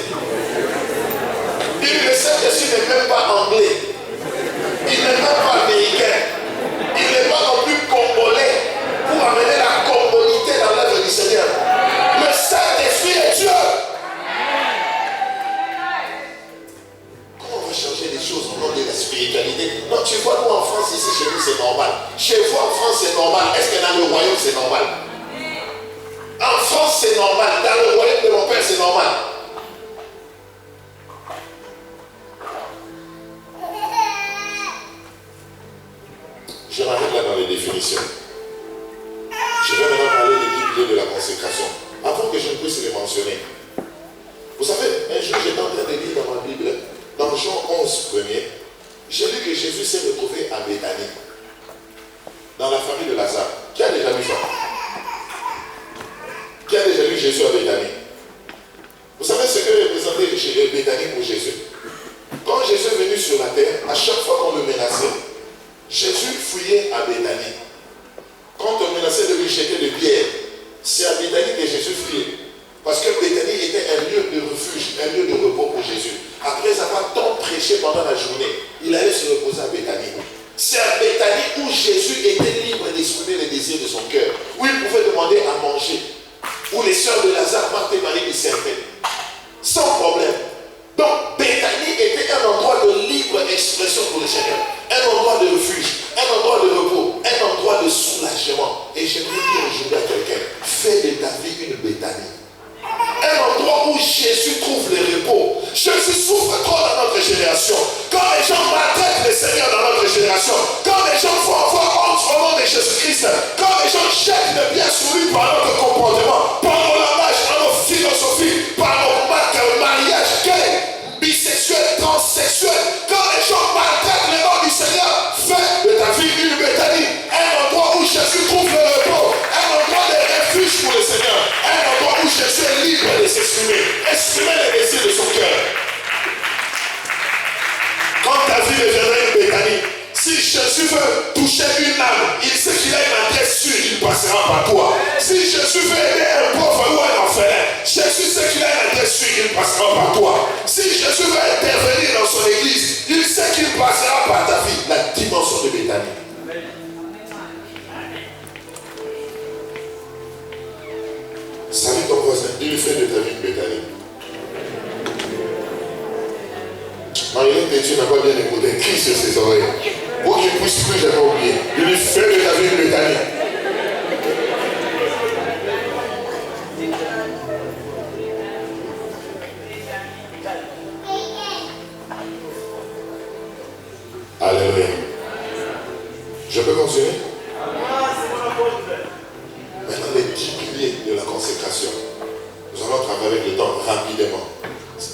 Dis-lui, le Saint-Esprit n'est même pas anglais. Il n'est même pas américain. Il n'est pas non plus congolais pour amener la congolité dans l'œuvre du Seigneur. Le Saint-Esprit est Dieu. Comment on va changer les choses au nom de la spiritualité? Non, tu vois, nous en France, ici, chez nous, c'est normal. Chez vous, en France, c'est normal. Est-ce que dans le royaume, c'est normal? En France, c'est normal. Dans le royaume de mon père, c'est normal. Je m'arrête là dans les définitions. Je vais maintenant parler des 10 piliers de la consécration. Avant que je ne puisse les mentionner. Vous savez, un jour, j'étais en train de lire dans ma Bible, dans Jean 11, premier, j'ai lu que Jésus s'est retrouvé à Béthanie, dans la famille de Lazare. Qui a déjà vu ça? Qui a déjà vu Jésus à Béthanie? Vous savez ce que représentait Béthanie pour Jésus? Quand Jésus est venu sur la terre, à chaque fois qu'on le menaçait, Jésus fouillait à Béthanie. Quand on menaçait de lui jeter des pierres, c'est à Béthanie que Jésus fuyait. Parce que Béthanie était un lieu de refuge, un lieu de repos pour Jésus. Après avoir tant prêché pendant la journée, il allait se reposer à Béthanie. C'est à Béthanie où Jésus était libre d'exprimer les désirs de son cœur, où il pouvait demander à manger, où les sœurs de Lazare, Marthe et Marie, lui servaient. Sans problème. Donc, Béthanie était un endroit de libre expression pour le Seigneur. Un endroit de refuge, un endroit de repos, un endroit de soulagement. Et j'aimerais dire aujourd'hui à quelqu'un, fais de ta vie une Béthanie. Un endroit où Jésus trouve le repos. Jésus souffre trop dans notre génération. Quand les gens maltraitent le Seigneur dans notre génération, quand les gens font avoir honte au nom de Jésus-Christ, quand les gens jettent le bien sur lui par notre comportement, par nos langages, par nos philosophies, par nos mariages gays, bisexuels, transsexuels, quand les gens maltraitent le nom du Seigneur, fais de ta vie une Béthanie. Un endroit où Jésus trouve le repos, un endroit de refuge pour le Seigneur, un endroit où Jésus est libre de s'exprimer, exprimer les désirs de son cœur. Quand ta vie deviendra une Béthanie, si Jésus veut toucher une âme, il sait qu'il a une adresse sûre, il passera par toi. Si Jésus veut aider un pauvre ou un orphelin, Jésus sait qu'il a une adresse sûre, il passera par toi. Si Jésus veut intervenir dans son église, il sait qu'il passera par ta vie. La dimension de Béthanie. Salue ton voisin, dis-lui fais de ta vie une Béthanie. Marie-Hélène, tu n'as pas bien écouté, crie sur ses oreilles. Pour qu'il puisse plus jamais oublier. Dis-lui fais de ta vie une Béthanie. Alléluia. Je peux continuer? Maintenant, les 10 piliers de la consécration. Nous allons travailler avec le temps rapidement.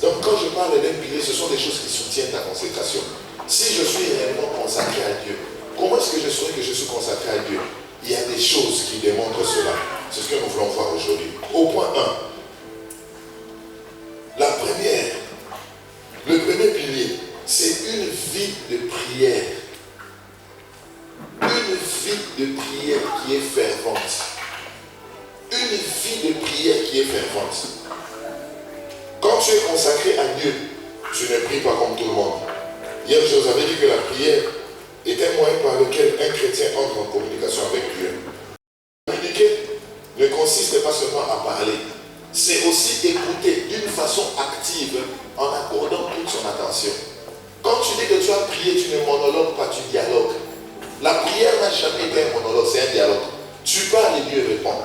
Donc, quand je parle d'un pilier, ce sont des choses qui soutiennent la consécration. Si je suis réellement consacré à Dieu, comment est-ce que je saurais que je suis consacré à Dieu? Il y a des choses qui démontrent cela. C'est ce que nous voulons voir aujourd'hui. Au point 1, la première, le premier pilier, c'est une vie de prière. Une vie de prière qui est fervente. Une vie de prière qui est fervente. Quand tu es consacré à Dieu, tu ne pries pas comme tout le monde. Hier, je vous avais dit que la prière est un moyen par lequel un chrétien entre en communication avec Dieu. Communiquer ne consiste pas seulement à parler, c'est aussi écouter d'une façon active en accordant toute son attention. Quand tu dis que tu as prié, tu ne monologues pas, tu dialogues. La prière n'a jamais été un monologue, c'est un dialogue. Tu parles et Dieu répond.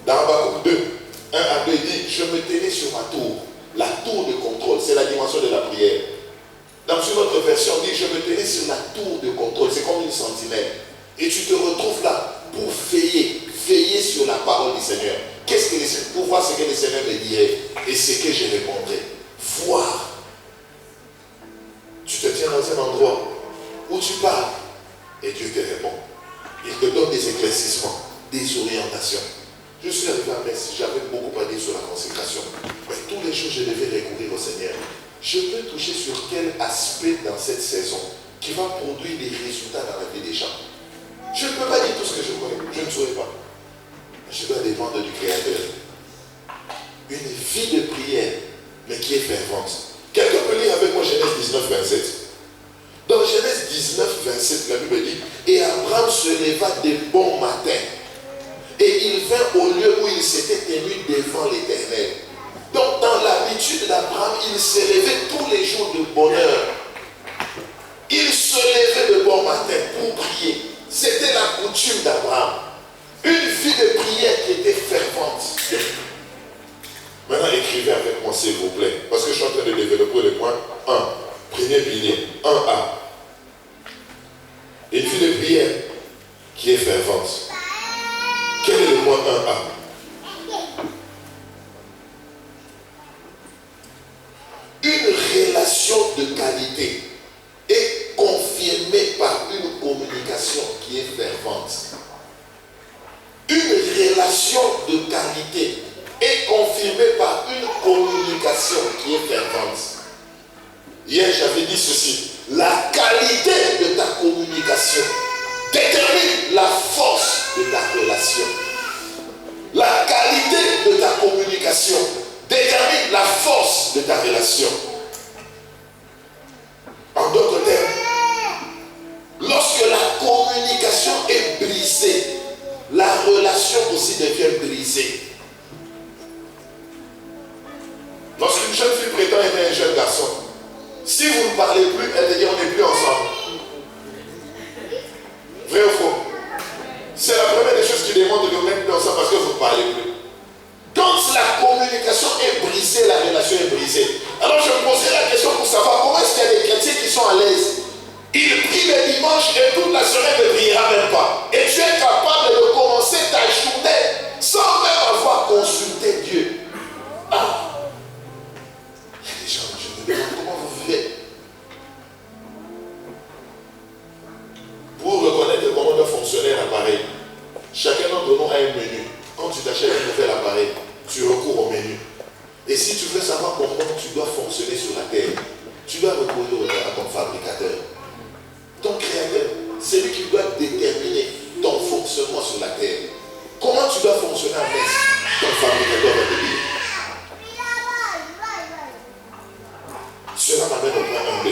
Dans Habakkuk 2, 1 à 2, il dit, je me tenais sur ma tour. La tour de contrôle, c'est la dimension de la prière. Dans une autre version, il dit, je me tenais sur la tour de contrôle, c'est comme une sentinelle. Et tu te retrouves là pour veiller sur la parole du Seigneur. Qu'est-ce que pour voir ce que le Seigneur me dirait et ce que je répondrai. Voir. Tu te tiens dans un endroit où tu parles et Dieu te répond. Il te donne des éclaircissements, des orientations. Je suis arrivé à Metz, j'avais beaucoup à dire sur la consécration. Mais tous les jours, je devais recourir au Seigneur. Je peux toucher sur quel aspect dans cette saison qui va produire des résultats dans la vie des gens. Je ne peux pas dire tout ce que je connais, je ne saurais pas. Je dois dépendre du Créateur. Une vie de prière, mais qui est fervente. Quelqu'un peut lire avec moi Genèse 19, 27. Dans Genèse 19, 27, la Bible dit, et Abraham se leva de bon matin. Et il vint au lieu où il s'était tenu devant l'Éternel. Donc dans l'habitude d'Abraham, il se levait tous les jours de bonheur. Il se levait de bon matin pour prier. C'était la coutume d'Abraham. Une vie de prière qui était fervente. Maintenant, écrivez avec moi s'il vous plaît. Parce que je suis en train de développer le point 1. Premier pilier. 1A. Une vie de prière qui est fervente. Quel est le point 1A? Une relation de qualité est confirmée par une communication qui est fervente. Une relation de qualité est confirmée par une communication qui est fervente. Hier, j'avais dit ceci. La qualité de ta communication détermine la force de ta relation. La qualité de ta communication détermine la force de ta relation. En d'autres termes, lorsque la communication est brisée, la relation aussi devient brisée. Lorsqu'une jeune fille prétend aimer un jeune garçon, si vous ne parlez plus, elle te dit on n'est plus ensemble. Vrai ou faux? C'est la première des choses qui démontre que vous n'êtes plus ensemble parce que vous ne parlez plus. Quand la communication est brisée, la relation est brisée. Alors je me poserai la question pour savoir comment est-ce qu'il y a des chrétiens qui sont à l'aise. Ils prient le dimanche et toute la semaine ne priera même pas. Et tu es capable de commencer ta journée sans même avoir consulté Dieu. Ah! Il y a des gens, je me demande comment vous vivez. Pour reconnaître comment doit fonctionner un appareil, chacun d'entre nous a un menu. Quand tu t'achètes un nouvel appareil, tu recours au menu. Et si tu veux savoir comment tu dois fonctionner sur la terre, tu dois recourir à ton fabricateur. Ton créateur, c'est lui qui doit déterminer ton fonctionnement sur la terre. Comment tu dois fonctionner en Metz? Ton fabricateur va te dire. Cela m'amène au point 1B.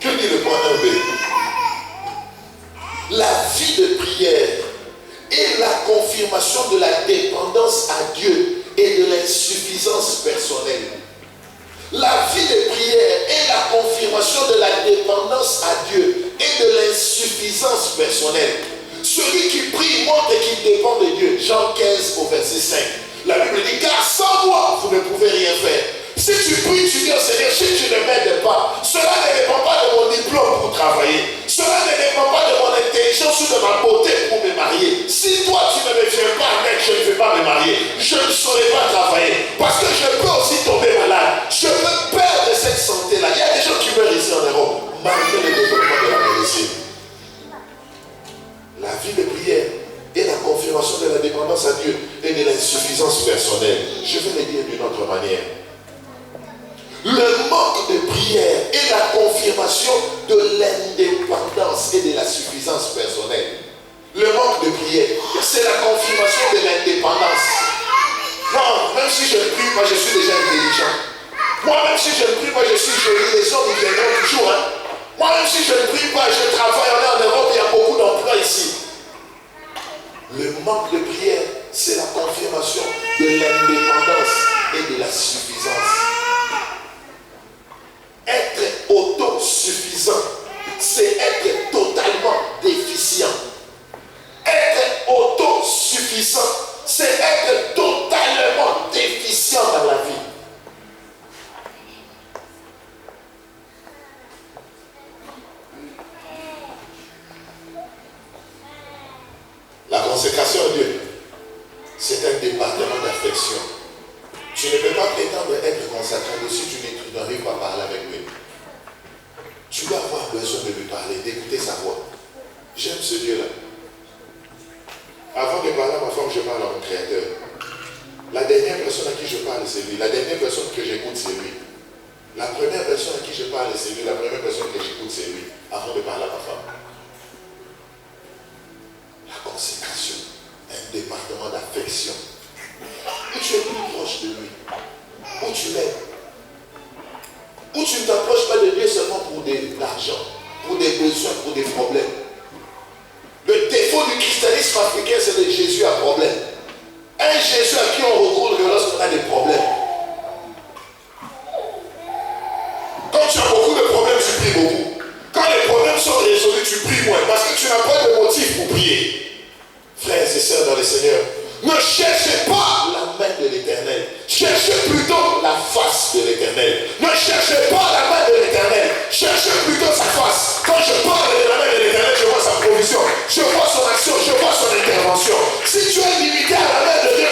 Que dit le point 1B? La vie de prière est la confirmation de la dépendance à Dieu et de l'insuffisance personnelle. La vie de prière est la confirmation de la dépendance à Dieu et de l'insuffisance personnelle. Celui qui prie montre qu'il dépend de Dieu. Jean 15 au verset 5. La Bible dit, car sans moi, vous ne pouvez rien faire. Si tu pries, tu dis au Seigneur, si tu ne m'aides pas, cela ne dépend pas de mon diplôme pour travailler. Cela ne dépend pas de mon intelligence ou de ma beauté pour me marier. Si toi, tu ne me viens pas avec, je ne vais pas me marier. Je ne saurais pas travailler. Parce que je peux aussi tomber malade. Je peux perdre cette santé-là. Il y a des gens qui meurent ici en Europe, malgré le développement de la médecine. La vie de prière est la confirmation de la dépendance à Dieu et de l'insuffisance personnelle. Je vais le dire d'une autre manière. Le manque de prière est la confirmation de l'indépendance et de la suffisance personnelle. Le manque de prière, c'est la confirmation de l'indépendance. Non, même si je ne prie pas, je suis déjà intelligent. Moi, même si je ne prie pas, je suis joli. Les hommes, ils viendront toujours. Moi, même si je ne prie pas, je travaille. On est en Europe, il y a beaucoup d'emplois ici. Le manque de prière, c'est la confirmation de l'indépendance et de la suffisance. Être autosuffisant, c'est être totalement déficient. Être autosuffisant, c'est être totalement déficient dans la vie. La consécration à Dieu, c'est un département d'affection. Tu ne peux pas prétendre être consacré si tu n'arrives pas à parler avec lui. Tu dois avoir besoin de lui parler, d'écouter sa voix. J'aime ce Dieu-là. Avant de parler à ma femme, je parle à mon Créateur. La dernière personne à qui je parle, c'est lui. La dernière personne que j'écoute, c'est lui. La première personne à qui je parle, c'est lui. La première personne que j'écoute, c'est lui. Avant de parler à ma femme. La consécration, un département d'affection. Où tu es plus proche de lui. Où tu l'aimes. Où tu ne t'approches pas de Dieu seulement pour de l'argent, pour des besoins, pour des problèmes. Le défaut du christianisme africain, c'est que Jésus a problème. Un Jésus à qui on recourt lorsqu'on a des problèmes. Quand tu as beaucoup de problèmes, tu pries beaucoup. Quand les problèmes sont résolus, tu pries moins. Parce que tu n'as pas de motif pour prier. Frères et sœurs dans le Seigneur, ne cherchez pas la main de l'Éternel. Cherchez plutôt la face de l'Éternel. Ne cherchez pas la main de l'Éternel. Cherchez plutôt sa face. Quand je parle de la main de l'Éternel, je vois sa provision. Je vois son action. Je vois son intervention. Si tu es limité à la main de Dieu,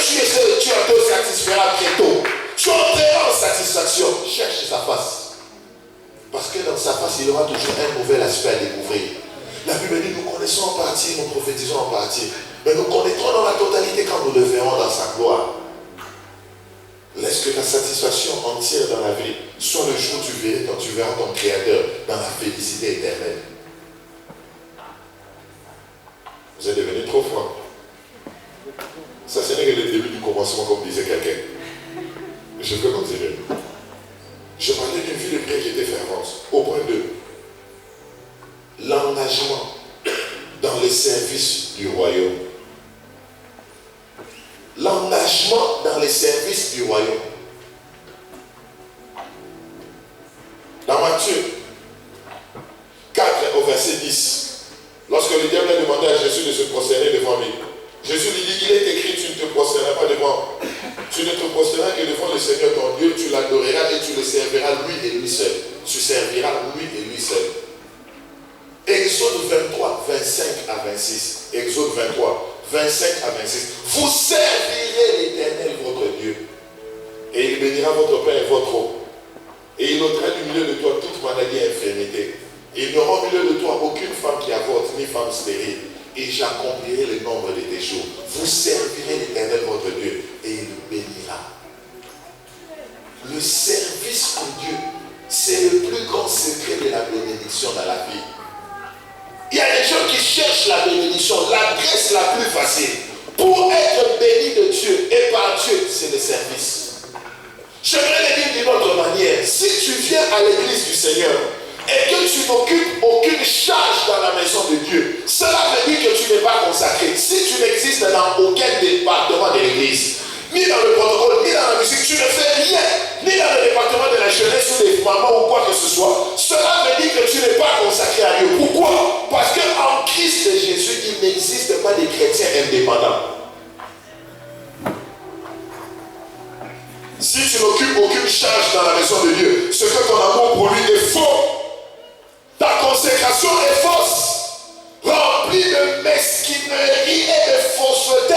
tu te satisferas bientôt. Tu entreras en satisfaction. Cherche sa face. Parce que dans sa face, il y aura toujours un nouvel aspect à découvrir. La Bible dit, nous connaissons en partie, nous prophétisons en partie. Mais nous connaîtrons dans la totalité quand nous le verrons dans sa gloire. Laisse que ta satisfaction entière dans la vie soit le jour où tu verras ton Créateur dans la félicité éternelle. Vous êtes devenus trop francs. Ça, ce n'est que le début du commencement, comme disait quelqu'un. Je peux continuer. Je parlais d'une vie de prière qui était fervente. Au point de l'engagement dans les services du royaume. L'engagement dans les services du royaume. Dans Matthieu 4 au verset 10, lorsque le diable a demandé à Jésus de se prosterner devant lui, Jésus lui dit, il est écrit, tu ne te prosterneras pas devant. Tu ne te prosterneras que devant le Seigneur ton Dieu, tu l'adoreras et tu le serviras lui et lui seul. Tu serviras lui et lui seul. Exode 23, 25 à 26. Exode 23, 25 à 26. Vous servirez l'Éternel votre Dieu. Et il bénira votre pain et votre eau. Et il ôtera du milieu de toi toute maladie et infirmité. Et il n'y aura au milieu de toi aucune femme qui avorte, ni femme stérile. Et j'accomplirai le nombre de tes jours. Vous servirez l'Éternel votre Dieu. Et il le bénira. Le service pour Dieu, c'est le plus grand secret de la bénédiction dans la vie. Il y a des gens qui cherchent la bénédiction, l'adresse la plus facile. Pour être béni de Dieu et par Dieu, c'est le service. J'aimerais le dire d'une autre manière. Si tu viens à l'église du Seigneur et que tu n'occupes aucune aucune charge dans la maison de Dieu, cela veut dire que tu n'es pas consacré. Si tu n'existes dans aucun département de l'église, ni dans le protocole, ni dans la musique, tu ne fais rien, ni dans le département de la jeunesse ou des mamans ou quoi que ce soit, cela veut dire que tu n'es pas consacré à Dieu. Pourquoi? Parce qu'en Christ Jésus, il n'existe pas de chrétiens indépendants. Si tu n'occupes aucune charge dans la maison de Dieu, ce que ton amour pour lui est faux. Ta consécration est fausse, remplie de mesquinerie et de fausseté.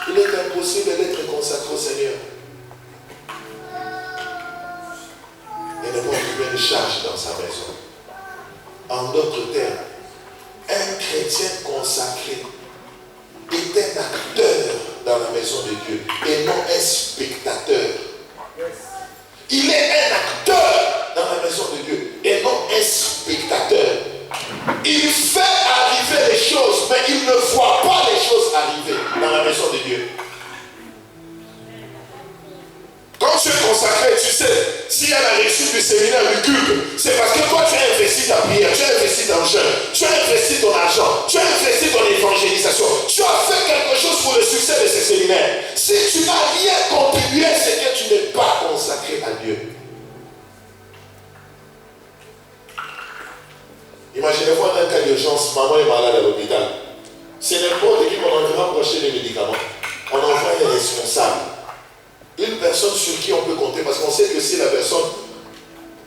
Il est impossible d'être consacré au Seigneur et ne pas occuper une charge dans sa maison. En d'autres termes, un chrétien consacré est un acteur dans la maison de Dieu et non un spectateur. Il est un acteur dans la maison de Dieu et non un spectateur. Il fait arriver les choses, mais il ne voit pas les choses arriver dans la maison de Dieu. Quand tu es consacré, tu sais, s'il y a la réussite du séminaire du culte, c'est parce que toi tu as investi ta prière, tu as investi ton jeûne, tu as investi ton argent, tu as investi ton évangélisation, tu as fait quelque chose pour le succès de ce séminaire. Si tu n'as rien contribué, c'est que tu n'es pas consacré à Dieu. Imaginez-vous un cas d'urgence, maman est malade à l'hôpital. C'est n'importe qui qu'on enverra pour acheter des médicaments. On envoie un responsable. Une personne sur qui on peut compter, parce qu'on sait que si la personne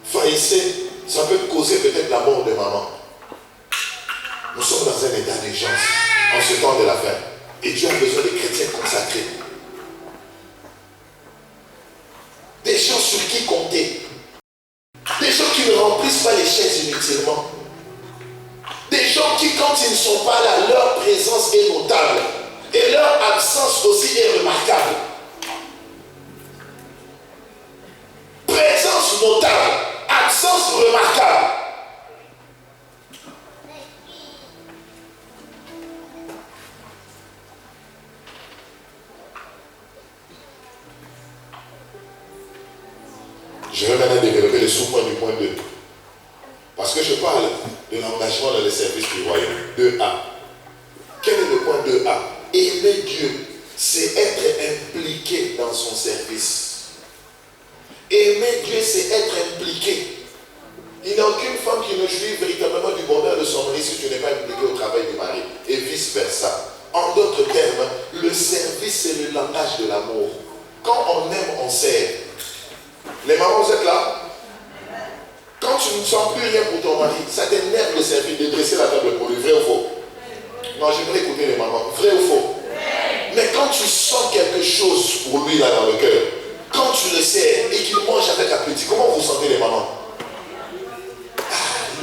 faillissait, ça peut causer peut-être la mort de maman. Nous sommes dans un état d'urgence, en ce temps de la fin. Et Dieu a besoin de chrétiens consacrés. Des gens sur qui compter. Des gens qui ne remplissent pas les chaises inutilement. Des gens qui, quand ils ne sont pas là, leur présence est notable. Et leur absence aussi est remarquable. Présence notable, absence remarquable. Je vais maintenant développer les sous-points du point 2. Parce que je parle de l'engagement dans les services du royaume. 2A. Quel est le point 2A? Aimer Dieu, c'est être impliqué dans son service. Aimer Dieu, c'est être impliqué. Il n'y a aucune femme qui ne jouit véritablement du bonheur de son mari si tu n'es pas impliqué au travail du mari. Et vice-versa. En d'autres termes, le service, c'est le langage de l'amour. Quand on aime, on sert. Les mamans, vous êtes là? Quand tu ne sens plus rien pour ton mari, ça t'énerve de servir, de dresser la table pour lui, vrai ou faux? Non, j'aimerais écouter les mamans. Vrai ou faux? Mais quand tu sens quelque chose pour lui là dans le cœur, quand tu le sers et qu'il mange avec appétit, comment vous sentez les mamans?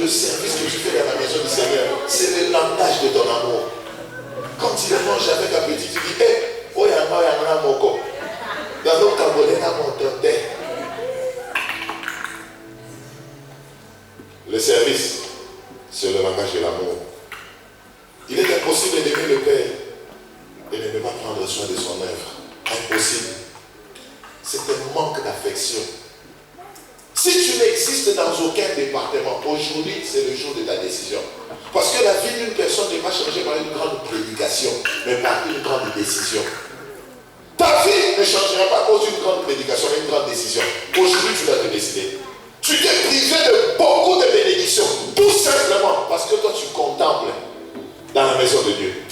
Le service que tu fais dans la maison du Seigneur, c'est le langage de ton amour. Quand il mange avec appétit, tu dis, hé, oh yama yama moko. Dans nos cabonets, à mon tonté. Le service, c'est le langage de l'amour. Il est impossible d'aimer le Père et de ne pas prendre soin de son œuvre. Impossible. C'est un manque d'affection. Si tu n'existes dans aucun département, aujourd'hui c'est le jour de ta décision. Parce que la vie d'une personne n'est pas changée par une grande prédication, mais par une grande décision. Ta vie ne changera pas à cause d'une grande prédication, mais une grande décision. Aujourd'hui tu dois te décider. Tu t'es privé de beaucoup de bénédictions, tout simplement parce que toi tu contemples dans la maison de Dieu.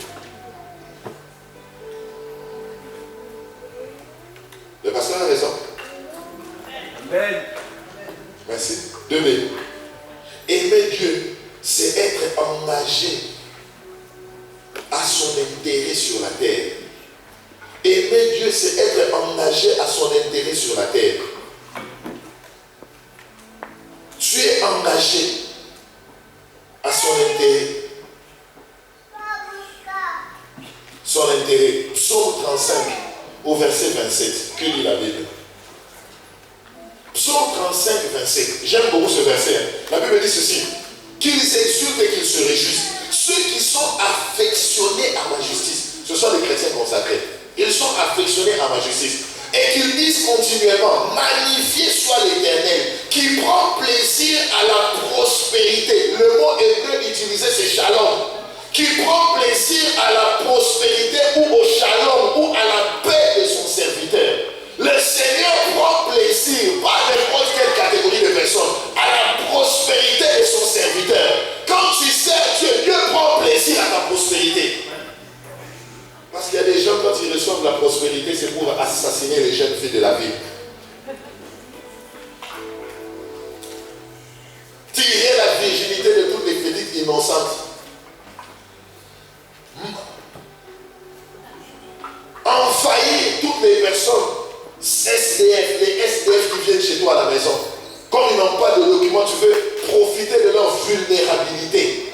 Le pasteur a raison. Amen. Merci. 2B. Aimer Dieu, c'est être engagé à son intérêt sur la terre. Aimer Dieu, c'est être engagé à son intérêt sur la terre. Tu es engagé à son intérêt. Son intérêt. Psaume 35, au verset 27. Que dit la Bible? Psaume 35, 27. J'aime beaucoup ce verset. La Bible dit ceci. Qu'ils exultent et qu'ils se réjouissent. Ceux qui sont affectionnés à ma justice. Ce sont les chrétiens consacrés. Ils sont affectionnés à ma justice. et qu'ils disent continuellement, magnifié soit l'Éternel, qui prend plaisir à la prospérité. Le mot hébreu utilisé, c'est shalom. Qui prend plaisir à la prospérité ou au shalom ou à la paix de son serviteur. Le Seigneur prend plaisir, pas n'importe quelle catégorie de personnes, à la prospérité de son serviteur. Quand tu sers Dieu, Dieu prend plaisir à ta prospérité. Parce qu'il y a des gens, quand ils reçoivent la prospérité, c'est pour assassiner les jeunes filles de la ville. Tirer la virginité de toutes les petites innocentes. Envahir toutes les personnes SDF, les SDF qui viennent chez toi à la maison. Comme ils n'ont pas de documents, tu veux profiter de leur vulnérabilité.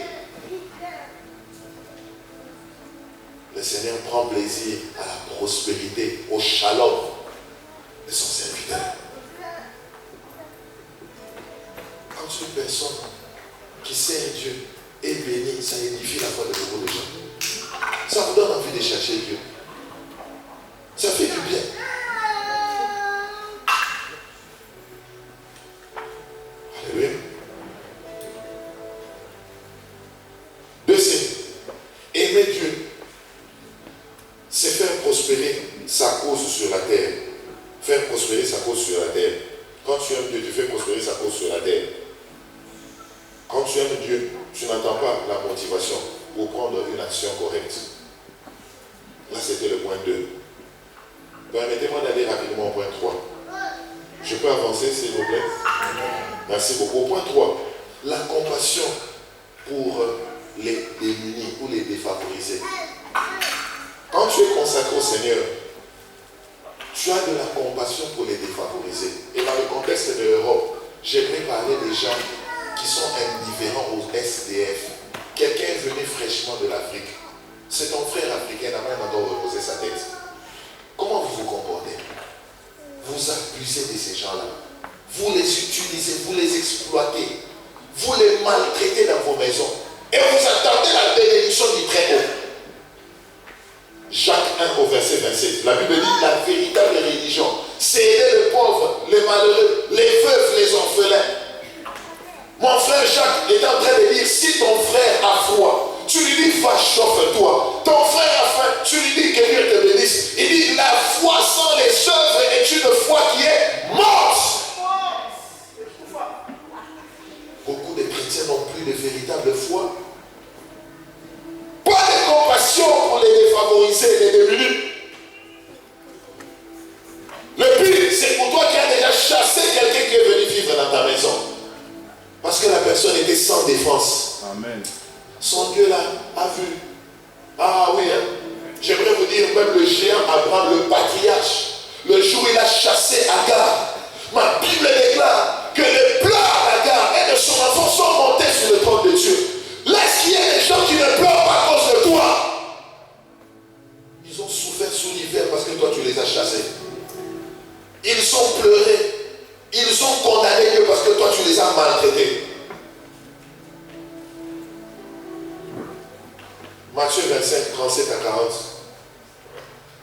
Le Seigneur prend plaisir à la prospérité, au shalom de son serviteur. Quand une personne qui sert Dieu est bénie, ça édifie la foi de beaucoup de gens. Ça vous donne envie de chercher Dieu. Ça fait du bien. Alléluia. Deuxième, aimer Dieu, c'est faire prospérer sa cause sur la terre. Faire prospérer sa cause sur la terre. Quand tu aimes Dieu, tu fais prospérer sa cause sur la terre. Quand tu aimes Dieu, tu n'entends pas la motivation pour prendre une action correcte. Là, c'était le point 2. Permettez-moi d'aller rapidement au point 3. Je peux avancer, s'il vous plaît? Merci beaucoup. Au point 3, la compassion pour les démunis ou les défavorisés. Quand tu es consacré au Seigneur, tu as de la compassion pour les défavorisés. Et dans le contexte de l'Europe, j'aimerais parler des gens qui sont indifférents aux SDF. Quelqu'un est venu fraîchement de l'Afrique. C'est ton frère africain, n'a pas encore reposé sa tête. Comment vous vous comportez? Vous abusez de ces gens-là. Vous les utilisez, vous les exploitez. Vous les maltraitez dans vos maisons. Et vous attendez la bénédiction du Très-Haut. Jacques 1 au verset 27. La Bible dit la véritable religion, c'est aider les pauvres, les malheureux, les veufs, les orphelins. Mon frère Jacques est en train de dire, si ton frère a froid, tu lui dis, va, chauffe-toi. Ton frère a faim, tu lui dis que Dieu te bénisse. Il dit, la foi sans les œuvres est une foi qui est morte. Beaucoup de chrétiens n'ont plus de véritable foi. Pas de compassion pour les défavorisés, les démunis. Le pire, c'est pour toi qui as déjà chassé quelqu'un qui est venu vivre dans ta maison. Parce que la personne était sans défense. Amen. Son Dieu là a vu. Ah oui, hein? J'aimerais vous dire, même le géant Abraham, le patriarche, le jour où il a chassé Agar, ma Bible déclare que les pleurs d'Agar et de son enfant sont montés sur le trône de Dieu. Laisse qu'il y ait des gens qui ne pleurent pas à cause de toi. Ils ont souffert sous l'hiver parce que toi tu les as chassés. Ils ont pleuré. Ils ont condamné Dieu parce que toi tu les as maltraités. Matthieu 25, 37 à 40.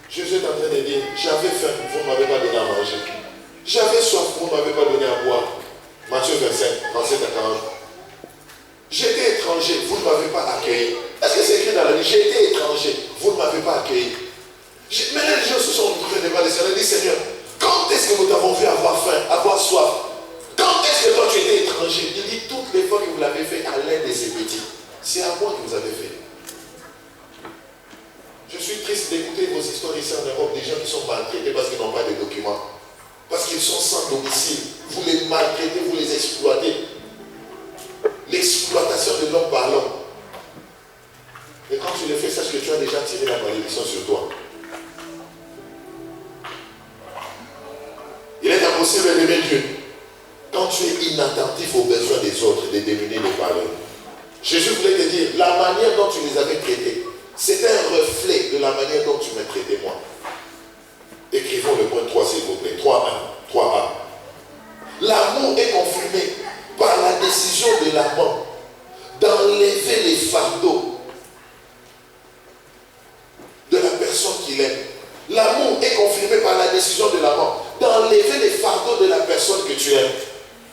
Jésus est en train de dire, j'avais faim, vous ne m'avez pas donné à manger. J'avais soif, vous ne m'avez pas donné à boire. Matthieu 25, 37 à 40. J'étais étranger, vous ne m'avez pas accueilli. Est-ce que c'est écrit dans la Bible? J'ai été étranger, vous ne m'avez pas accueilli. Mais les gens se sont trouvés devant le Seigneur et dit, Seigneur, quand est-ce que nous t'avons vu avoir faim, avoir soif? Quand est-ce que toi tu étais étranger? Il dit, toutes les fois que vous l'avez fait à l'aide de ces petits, c'est à moi que vous avez fait. Je suis triste d'écouter vos histoires ici en Europe, des gens qui sont maltraités parce qu'ils n'ont pas de documents. Parce qu'ils sont sans domicile. Vous les maltraitez, vous les exploitez. L'exploitation de l'homme par l'homme. Et quand tu le fais, sache que tu as déjà tiré la malédiction sur toi. Il est impossible d'aimer Dieu quand tu es inattentif aux besoins des autres, des démunis, des parleurs. Jésus voulait te dire, la manière dont tu les avais traités, c'est un reflet de la manière dont tu m'as traité moi. Écrivons le point 3 s'il vous plaît. 3.1. 3a. L'amour est confirmé par la décision de l'amant d'enlever les fardeaux de la personne qu'il aime. L'amour est confirmé par la décision de l'amant d'enlever les fardeaux de la personne que tu aimes.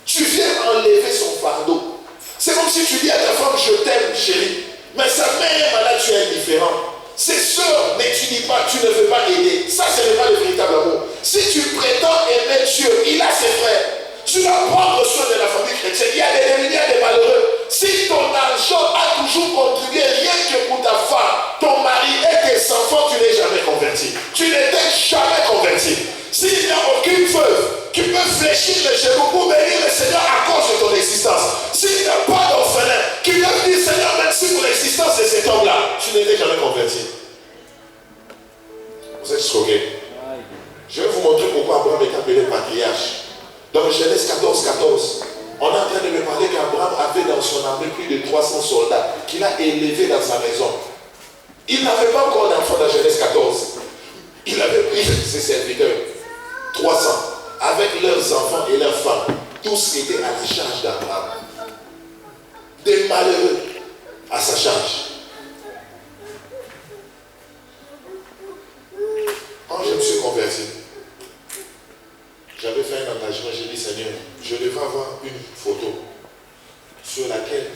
Tu viens enlever son fardeau. C'est comme si tu dis à ta femme, je t'aime chérie, mais sa mère est malade, tu es indifférent. C'est sûr, mais tu dis pas, tu ne veux pas aider. Ça, ce n'est pas le véritable amour. Si tu prétends aimer Dieu, il a ses frères. Tu dois prendre soin de la famille chrétienne. Il y a des démunis, il y a des malheureux. Si ton argent a toujours contribué, rien que pour ta femme, ton mari et tes enfants, tu n'es jamais converti. Tu n'étais jamais converti. S'il n'y a aucune veuve qui peut fléchir les genoux pour bénir le Seigneur à cause de ton existence, s'il n'y a pas d'orphelin qui vient dire Seigneur, merci pour l'existence de cet homme-là, tu n'étais jamais converti. Vous êtes choqués. Je vais vous montrer pourquoi Abraham est appelé patriarche. Dans Genèse 14, on est en train de me parler qu'Abraham avait dans son armée plus de 300 soldats qu'il a élevés dans sa maison. Il n'avait pas encore d'enfants dans Genèse 14. Il avait pris ses serviteurs, 300, avec leurs enfants et leurs femmes. Tous étaient à la charge d'Abraham. Des malheureux à sa charge. Quand je me suis converti, j'avais fait un engagement, j'ai dit Seigneur, je devais avoir une photo sur laquelle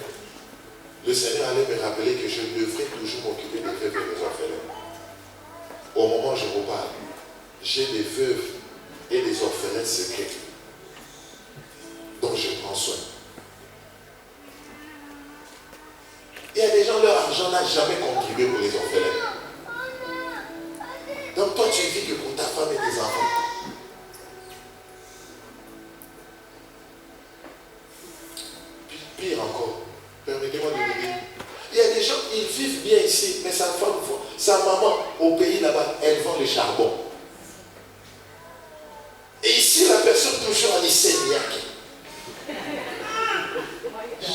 le Seigneur allait me rappeler que je devrais toujours m'occuper des veuves et des orphelins. Au moment où je vous parle, j'ai des veuves et des orphelins secrets dont je prends soin. Il y a des gens, leur argent n'a jamais contribué pour les orphelins. Donc toi, tu vis que pour ta femme et tes enfants. Pire encore, permettez-moi de vous dire, il y a des gens, ils vivent bien ici, mais sa femme, sa maman, au pays là-bas, elle vend le charbon. Et ici, la personne toujours a dit Seigneur.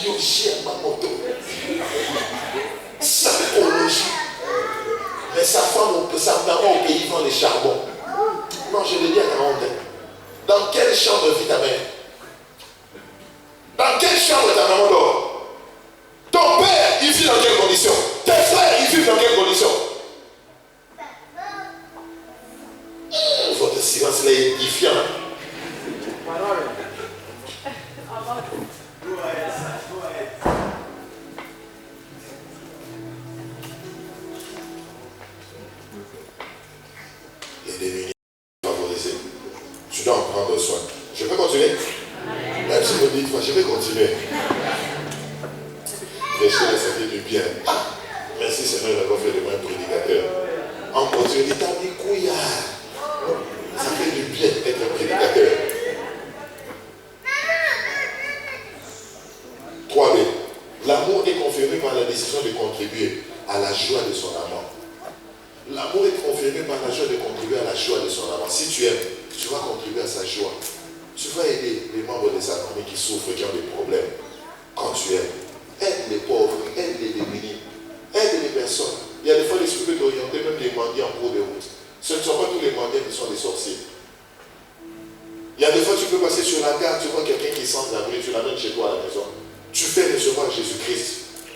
Yoshi à ma moto. Psychologie. Mais sa femme, sa maman au pays vend le charbon. Non, je le dis à 40 ans. Dans quelle chambre vit ta mère? Dans quelle chambre ta maman dort? Ton père, il vit dans quelles conditions? Tes frères, ils vivent dans quelles conditions? Votre silence là est édifiant. Les démunis favorisés. Tu dois en prendre soin. Je peux continuer? Même si vous dites, je vais continuer. Prêcher, ça fait du bien. Ah, merci Seigneur d'avoir fait de moi un prédicateur. En continue, il t'a dit couillard. Ça fait du bien d'être un prédicateur. 3B. L'amour est confirmé par la décision de contribuer à la joie de son amant. L'amour est confirmé par la joie de contribuer à la joie de son amant. Si tu aimes, tu vas contribuer à sa joie. Tu vas aider les membres de sa famille qui souffrent, qui ont des problèmes. Quand tu aimes, aide les pauvres, aide les démunis, aide les personnes. Il y a des fois, l'esprit peut t'orienter, même les mendiants en cours de route. Ce ne sont pas tous les mendiants qui sont des sorciers. Il y a des fois, tu peux passer sur la gare, tu vois quelqu'un qui est sans abri, tu l'amènes chez toi à la maison. Tu fais recevoir Jésus-Christ.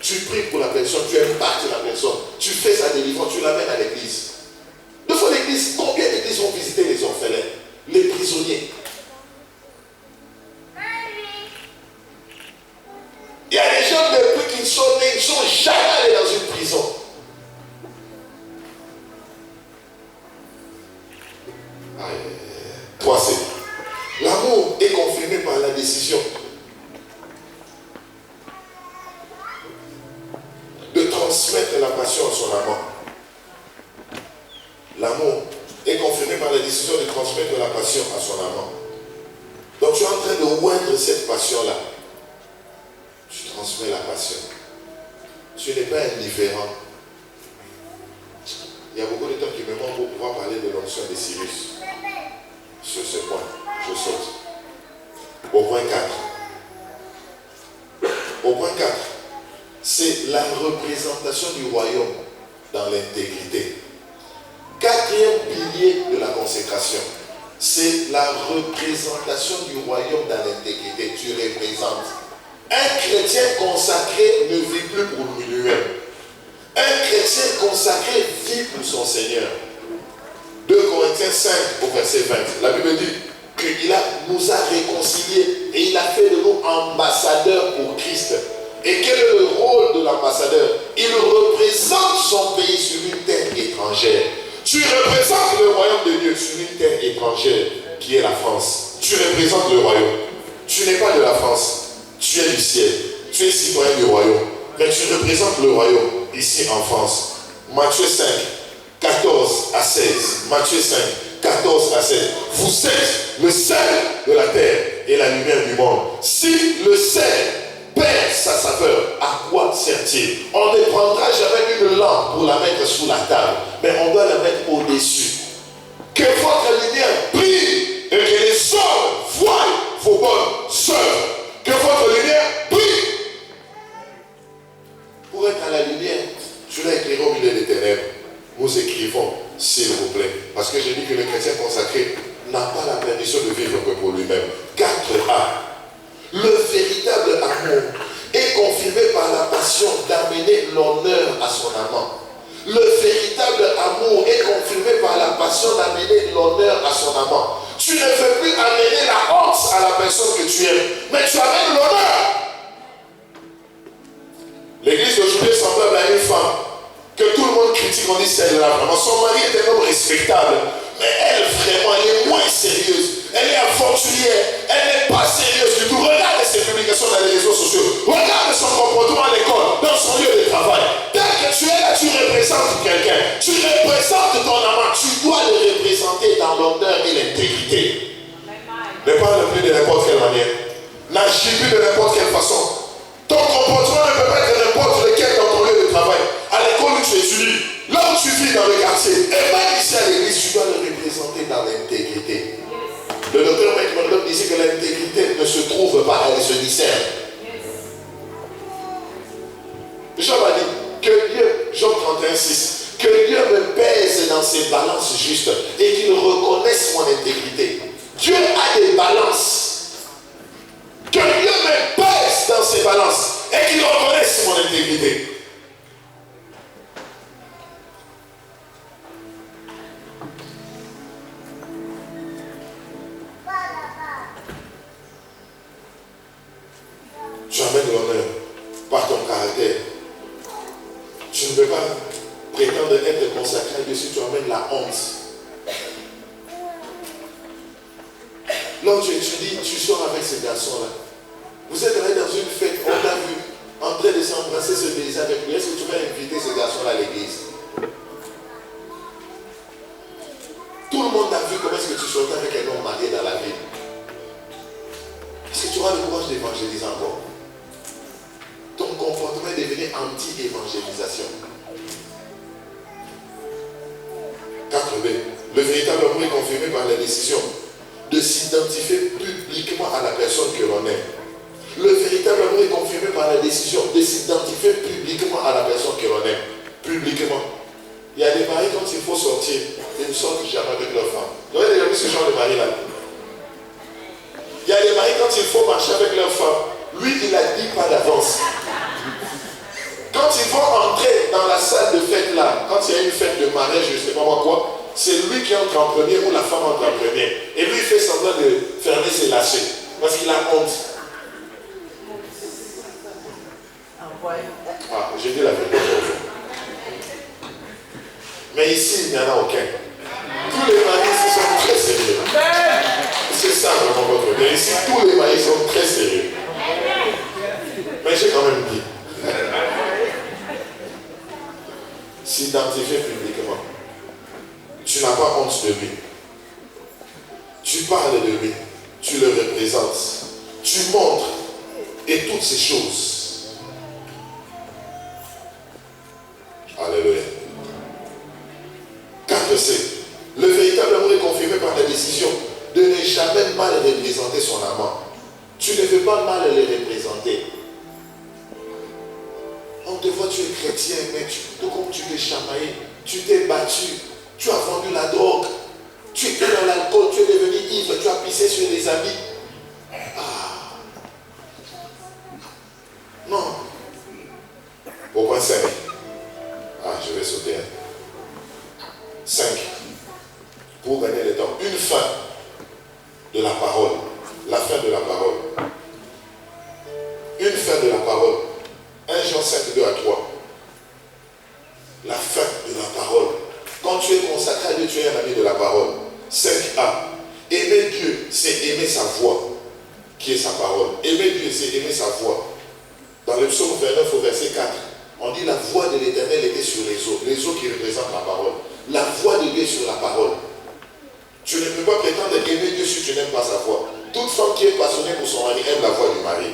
Tu pries pour la personne, tu impactes la personne. Tu fais sa délivrance, tu l'amènes à l'église. Deux fois l'église, combien d'églises vont visiter les orphelins, les prisonniers? Il y a des gens depuis qu'ils sont nés, ils ne sont jamais allés dans une prison. Troisième, l'amour est confirmé par la décision de transmettre la passion à son amant. L'amour est confirmé par la décision de transmettre la passion à son amant. Donc tu es en train de oindre cette passion-là. Tu transmets la passion. Tu n'es pas indifférent. Il y a beaucoup de temps qui me manquent pour pouvoir parler de l'onction de Cyrus. Sur ce point, je saute. Au point 4. Au point 4, c'est la représentation du royaume dans l'intégrité. Quatrième pilier de la consécration, c'est la représentation du royaume dans l'intégrité. Tu représentes. Un chrétien consacré ne vit plus pour lui-même. Un chrétien consacré vit pour son Seigneur. 2 Corinthiens 5 au verset 20. La Bible dit qu'il nous a réconciliés et il a fait de nous ambassadeurs pour Christ. Et quel est le rôle de l'ambassadeur? Il représente son pays sur une terre étrangère. Tu représentes le royaume de Dieu sur une terre étrangère qui est la France. Tu représentes le royaume. Tu n'es pas de la France. Tu es du ciel. Tu es citoyen du royaume. Mais tu représentes le royaume ici en France. Matthieu 5, 14 à 16. Matthieu 5, 14 à 16. Vous êtes le sel de la terre et la lumière du monde. Si le sel perd sa saveur, à quoi sert-il? On ne prendra jamais une lampe pour la mettre sous la table, mais on doit la mettre au-dessus. Que votre lumière brille et que les hommes voient vos bonnes œuvres. Que votre lumière brille. Pour être à la lumière, tu l'as éclairé au milieu des ténèbres. Nous écrivons, s'il vous plaît, parce que j'ai dit que le chrétien consacré n'a pas la permission de vivre que pour lui-même. 4a. Le véritable amour est confirmé par la passion d'amener l'honneur à son amant. Le véritable amour est confirmé par la passion d'amener l'honneur à son amant. Tu ne veux plus amener la honte à la personne que tu aimes, mais tu amènes l'honneur. L'église d'aujourd'hui est semblable à une femme que tout le monde critique, on dit celle-là vraiment. Son mari est un homme respectable, mais elle vraiment, elle est moins sérieuse. Elle est aventurière, elle n'est pas sérieuse du tout. Regarde ses publications dans les réseaux sociaux. Regarde son comportement à l'école, dans son lieu de travail. Dès que tu es là, tu représentes quelqu'un. Tu représentes ton amant. Tu dois le représenter dans l'honneur et l'intégrité. Ne parle plus de n'importe quelle manière. N'agis plus de n'importe quelle façon. Ton comportement ne peut pas être n'importe lequel dans ton lieu de travail. À l'école où tu étudies, là où tu vis dans le quartier, et même ici à l'église, tu dois le représenter dans l'intégrité. Le docteur Mike Murdock disait que l'intégrité ne se trouve pas, elle se discerne. Job a dit que Dieu, Job 31,6, que Dieu me pèse dans ses balances justes et qu'il reconnaisse mon intégrité. Dieu a des balances. Que Dieu me pèse dans ses balances et qu'il reconnaisse mon intégrité. Tu amènes l'honneur par ton caractère. Tu ne peux pas prétendre être consacré à Dieu si tu amènes la honte. Lorsque tu étudies, tu sors avec ces garçons-là. Vous êtes allé dans une fête, on t'a vu en train de s'embrasser, se baiser avec lui. Est-ce que tu vas inviter ces garçons-là à l'église? Tout le monde a vu comment est-ce que tu sortais avec un homme marié dans la ville. Est-ce que tu auras le courage d'évangéliser encore? Ton comportement est devenu anti-évangélisation. 4b. Le véritable amour est confirmé par la décision de s'identifier publiquement à la personne que l'on aime. Le véritable amour est confirmé par la décision de s'identifier publiquement à la personne que l'on aime. Publiquement. Il y a des maris, quand il faut sortir, ils ne sortent jamais avec leur femme. Vous avez déjà vu ce genre de mari là? Il y a des maris, quand il faut marcher avec leur femme, lui, il a dit pas d'avance. Quand ils vont entrer dans la salle de fête là, quand il y a une fête de mariage, je ne sais pas moi quoi, c'est lui qui entre en premier ou la femme entre en premier. Et lui, il fait semblant de fermer ses lâchers. Parce qu'il a honte. Ah, j'ai dit la vérité. Mais ici, il n'y en a aucun. Tous les maris ici sont très sérieux. C'est ça vraiment votre Dieu. Ici, tous les maris sont très sérieux. Mais j'ai quand même dit. S'identifier publiquement. Tu n'as pas honte de lui. Tu parles de lui. Tu le représentes. Tu montres. Et toutes ces choses. Alléluia. 4c. Le véritable amour est confirmé par la décision de ne jamais mal représenter son amant. Tu ne veux pas mal le représenter. On te voit, tu es chrétien, mais tout comme tu t'es chamaillé, tu t'es battu, tu as vendu la drogue, tu étais dans l'alcool, tu es devenu ivre, tu as pissé sur les amis. Ah. Non. Au point 5. Ah, je vais sauter. 5. pour gagner le temps. Une fin de la parole. La fin de la parole. Une fin de la parole. 1 Jean 5, 2 à 3. La fin de la parole. Quand tu es consacré à Dieu, tu es un ami de la parole. 5a. Aimer Dieu, c'est aimer sa voix, qui est sa parole. Aimer Dieu, c'est aimer sa voix. Dans le psaume 29 au verset 4, on dit la voix de l'Éternel était sur les eaux qui représentent la parole. La voix de Dieu est sur la parole. Tu ne peux pas prétendre aimer Dieu si tu n'aimes pas sa voix. Toute femme qui est passionnée pour son mari aime la voix du mari.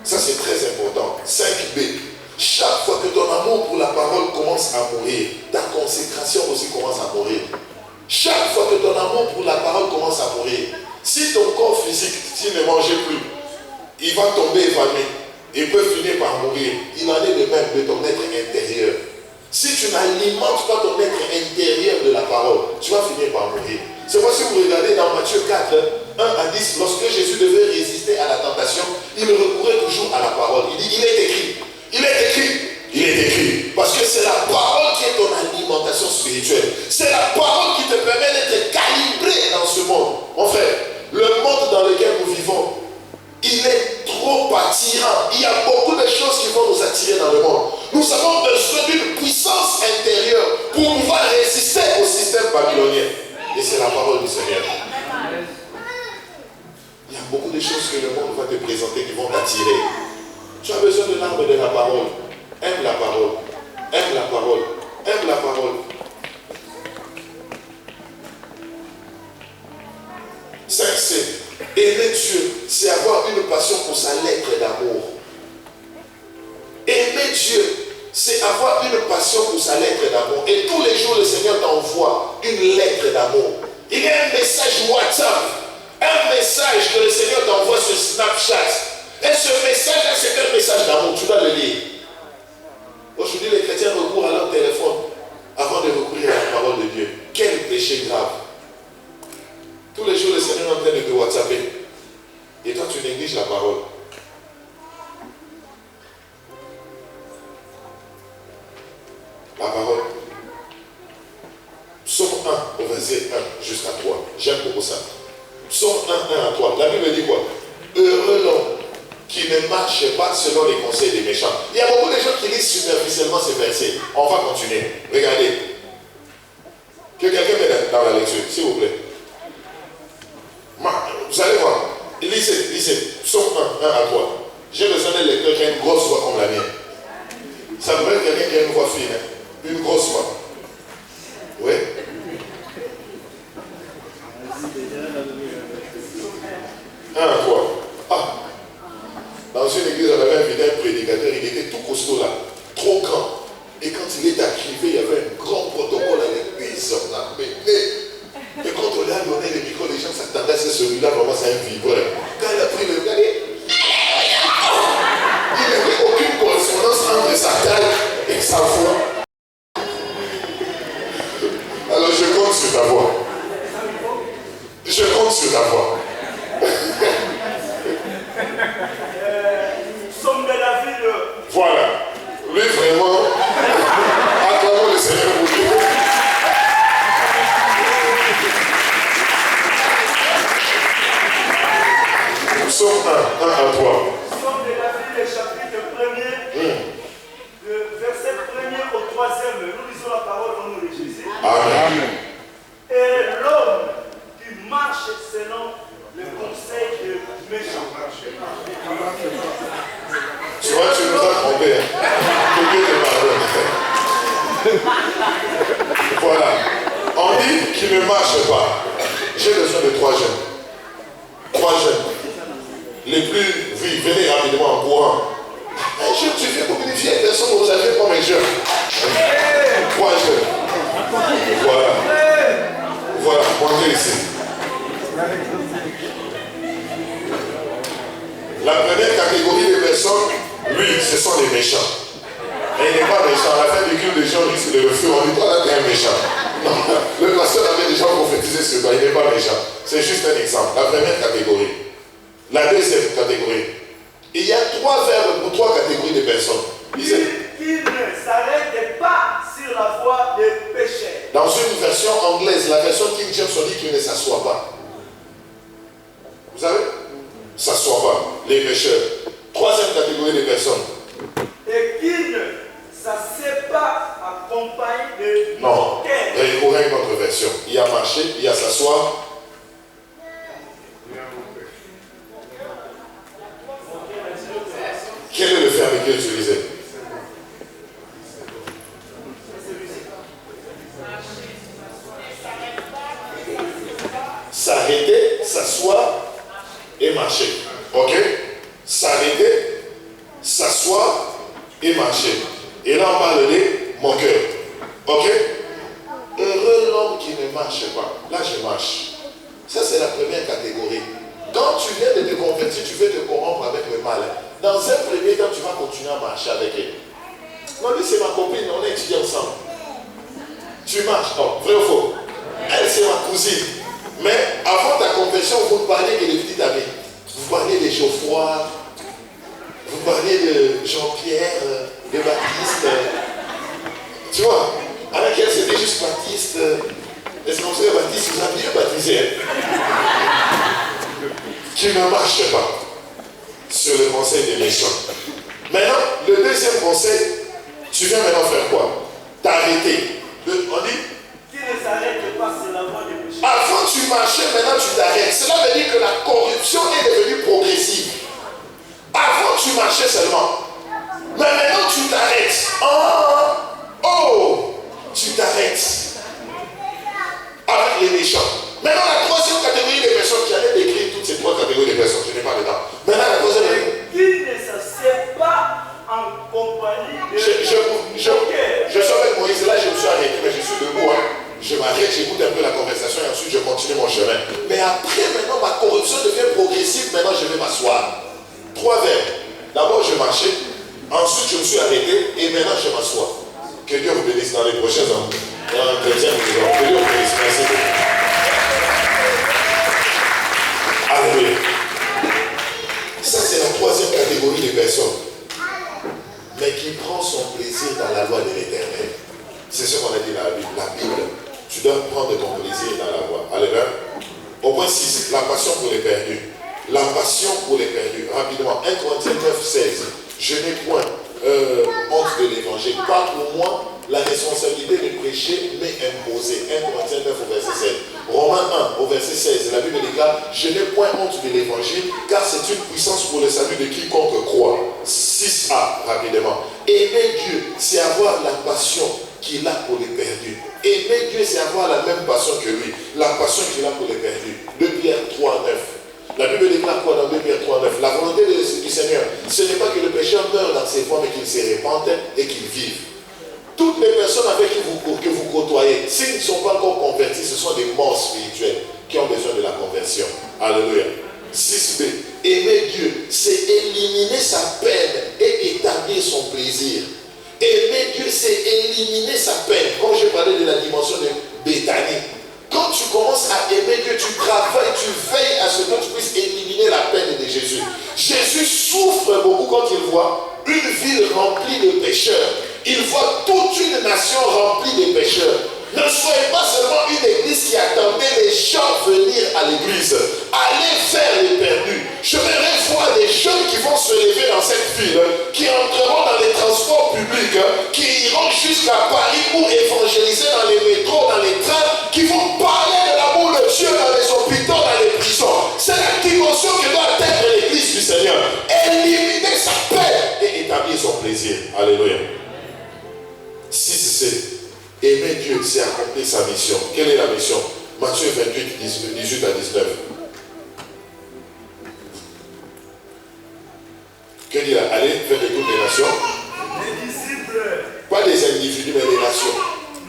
Ça c'est très important. 5b. Chaque fois que ton amour pour la parole commence à mourir, ta consécration aussi commence à mourir. Chaque fois que ton amour pour la parole commence à mourir, si ton corps physique, s'il ne mangeait plus, il va tomber évanoui. Il peut finir par mourir. Il en est de même de ton être intérieur. Si tu n'alimentes pas ton être intérieur de la parole, tu vas finir par mourir. C'est pourquoi si vous regardez dans Matthieu 4, 1 à 10, lorsque Jésus devait résister à la tentation, il recourait toujours à la parole. Il dit, il est écrit, il est écrit, il est écrit. Parce que c'est la parole qui est ton alimentation spirituelle. C'est la parole qui te permet d'être calibré dans ce monde. Mon frère, le monde dans lequel nous vivons, il est trop attirant. Il y a beaucoup de choses qui vont nous attirer dans le monde. Nous avons besoin d'une puissance intérieure pour pouvoir résister au système babylonien. Et c'est la parole du Seigneur. Il y a beaucoup de choses que le monde va te présenter qui vont t'attirer. Tu as besoin de l'arbre de la parole. Aime la parole. Aime la parole. Aime la parole. 5c. Aimer Dieu, c'est avoir une passion pour sa lettre d'amour. Aimer Dieu, c'est avoir une passion pour sa lettre d'amour. Et tous les jours, le Seigneur t'envoie une lettre d'amour. Il y a un message WhatsApp, un message que le Seigneur t'envoie sur Snapchat. Et ce message-là, c'est un message d'amour. Tu dois le lire. Aujourd'hui, les chrétiens recourent à leur téléphone avant de recourir à la parole de Dieu. Quel péché grave. Tous les jours, le Seigneur est en train de te WhatsApper. Et toi, tu négliges la parole. La parole. Psaume 1 au verset 1 jusqu'à 3. J'aime beaucoup ça. Psaume 1, 1 à 3. La Bible dit quoi? Heureux l'homme qui ne marche pas selon les conseils des méchants. Il y a beaucoup de gens qui lisent superficiellement ces versets. On va continuer. Regardez. Que quelqu'un mette dans la lecture, s'il vous plaît. Vous allez voir. Lisez. Psaume 1, 1 à 3. J'ai besoin d'un lecteur qui a une grosse voix comme la mienne. Ça devrait être quelqu'un qui a une voix fine. Une grosse voix. Oui. Un à 3. Ah. Dans une église, on avait invité un prédicateur, il était tout costaud là, trop grand. Et quand il est arrivé, il y avait un grand protocole avec des hommes là. Et quand on lui a donné le micro, les gens s'attendaient à ce celui-là, vraiment c'est un vibreur. Quand il a pris le gars, il n'avait aucune correspondance entre sa taille et sa voix. Alors je compte sur ta voix. Je compte sur ta voix. Somme de la ville. Voilà. Lui vraiment, acclamons le Seigneur pour lui. Psaume 1, 1 à 3. Somme de la ville, chapitre 1er, le verset 1er au 3e. Nous lisons la parole au nom de Jésus. Amen. Et l'homme qui marche selon le conseil de méchants. Tu vois, tu nous as trompé. Hein? Que Dieu te pardonne. Voilà. On dit qu'il ne marche pas. J'ai besoin de 3 jeunes. 3 jeunes. Les plus vifs, venez rapidement en courant. Un jeune, tu fais comme une vieille personne, vous avez pas mes jeunes. 3 jeunes. Voilà. Voilà, montez ici. La première catégorie de personnes, lui, ce sont les méchants. Et il n'est pas méchant. À la fin du culte, les gens risquent de le feu. On dit, toi là, tu es un méchant. Non, le pasteur avait déjà prophétisé sur toi. Il n'est pas méchant. C'est juste un exemple. La première catégorie. La deuxième catégorie. Il y a 3 verbes pour 3 catégories de personnes. Qui ne s'arrête pas sur la voie des pécheurs. Dans une version anglaise, la version King James, on dit qu'il ne s'assoit pas. Vous savez? S'assoit pas. Les pécheurs. Troisième catégorie de personnes. Et qui ne s'assied pas accompagné de Non. moqueurs. Il y a une autre version. Il y a marcher, il y a s'asseoir. Quel est le verbe qui est utilisé? S'arrêter, s'asseoir et marcher. Ok? S'arrêter, s'asseoir et marcher. Et là, on parle des moqueurs. Ok? Heureux l'homme qui ne marche pas. Là, je marche. Ça, c'est la première catégorie. Quand tu viens de te convertir, tu veux te corrompre avec le mal. Dans un premier temps, tu vas continuer à marcher avec elle. Non, lui, c'est ma copine, on est étudiants ensemble. Tu marches, non, vrai ou faux? Elle, c'est ma cousine. Mais avant ta conversion, vous ne parlez que de petites amies. Vous parlez de Geoffroy, vous parlez de Jean-Pierre, de Baptiste. Tu vois, avec elle, c'était juste Baptiste. Est-ce qu'on serait Baptiste? Vous avez mieux baptisé. Tu ne marches pas sur le conseil des méchants. Maintenant, le deuxième conseil, tu viens maintenant faire quoi? T'arrêter. On dit? Qui ne s'arrête pas sur la voie des péchés. Avant tu marchais, maintenant tu t'arrêtes. Cela veut dire que la corruption est devenue progressive. Avant tu marchais seulement. Mais maintenant tu t'arrêtes. Oh, tu t'arrêtes. Avec les méchants. Maintenant la troisième catégorie des personnes, j'allais décrire toutes ces trois catégories de personnes, je n'ai pas le temps. Maintenant la troisième catégorie. Qui ne s'assied pas en compagnie de moqueurs. Je suis avec Moïse, là je me suis arrêté, mais je suis debout. Je m'arrête, j'écoute un peu la conversation et ensuite je continue mon chemin. Mais après, maintenant, ma corruption devient progressive, maintenant je vais m'asseoir. Trois verbes. D'abord je marchais, ensuite je me suis arrêté et maintenant je m'assois. Que Dieu vous bénisse dans les prochains ans. Que Dieu vous bénisse. Merci beaucoup. Alléluia. Ça c'est la troisième catégorie de personnes. Mais qui prend son plaisir dans la loi de l'Éternel. C'est ce qu'on a dit dans la Bible. La Bible, tu dois prendre ton plaisir dans la loi. Alléluia. Au point 6, la passion pour les perdus. La passion pour les perdus. Rapidement, 1 Corinthiens 9, 16. Je n'ai point honte de l'évangile. Pas pour moi la responsabilité de prêcher m'est imposée. 1 Corinthiens 9 au verset 7. Romains 1 au verset 16. La Bible déclare, je n'ai point honte de l'évangile, car c'est une puissance pour le salut de quiconque croit. 6a, rapidement. Aimer Dieu, c'est avoir la passion qu'il a pour les perdus. Aimer Dieu, c'est avoir la même passion que lui. La passion qu'il a pour les perdus. 2 Pierre 3, 9. La Bible déclare quoi dans 2 Pierre 3, 9? La volonté du Seigneur, ce n'est pas que le pécheur meure dans ses voies, mais qu'il se répande et qu'il vive. Toutes les personnes avec qui vous côtoyez, s'ils ne sont pas encore convertis, ce sont des morts spirituels qui ont besoin de la conversion. Alléluia. 6b. Aimer Dieu, c'est éliminer sa peine et établir son plaisir. Aimer Dieu, c'est éliminer sa peine. Comme j'ai parlé de la dimension de Béthanie. Quand tu commences à aimer Dieu, tu travailles, tu veilles à ce que tu puisses éliminer la peine de Jésus. Jésus souffre beaucoup quand il voit une ville remplie de pécheurs. Il voit toute une nation remplie de pécheurs. Ne soyez pas seulement une église qui attendait les gens venir à l'église. Allez vers les perdus. Je verrai voir des jeunes qui vont se lever dans cette ville, qui entreront dans les transports publics, qui iront jusqu'à Paris pour évangéliser dans les métros, dans les trains, qui vont parler de l'amour de Dieu dans les hôpitaux, dans les prisons. C'est la dimension que doit atteindre l'église du Seigneur. Éliminer sa peine et établir son plaisir. Alléluia. 6c. Aimer Dieu, c'est accomplir sa mission. Quelle est la mission? Matthieu 28, 18 à 19. Que dit là? Allez, faites de toutes les nations. Les disciples. Pas les individus, mais les nations.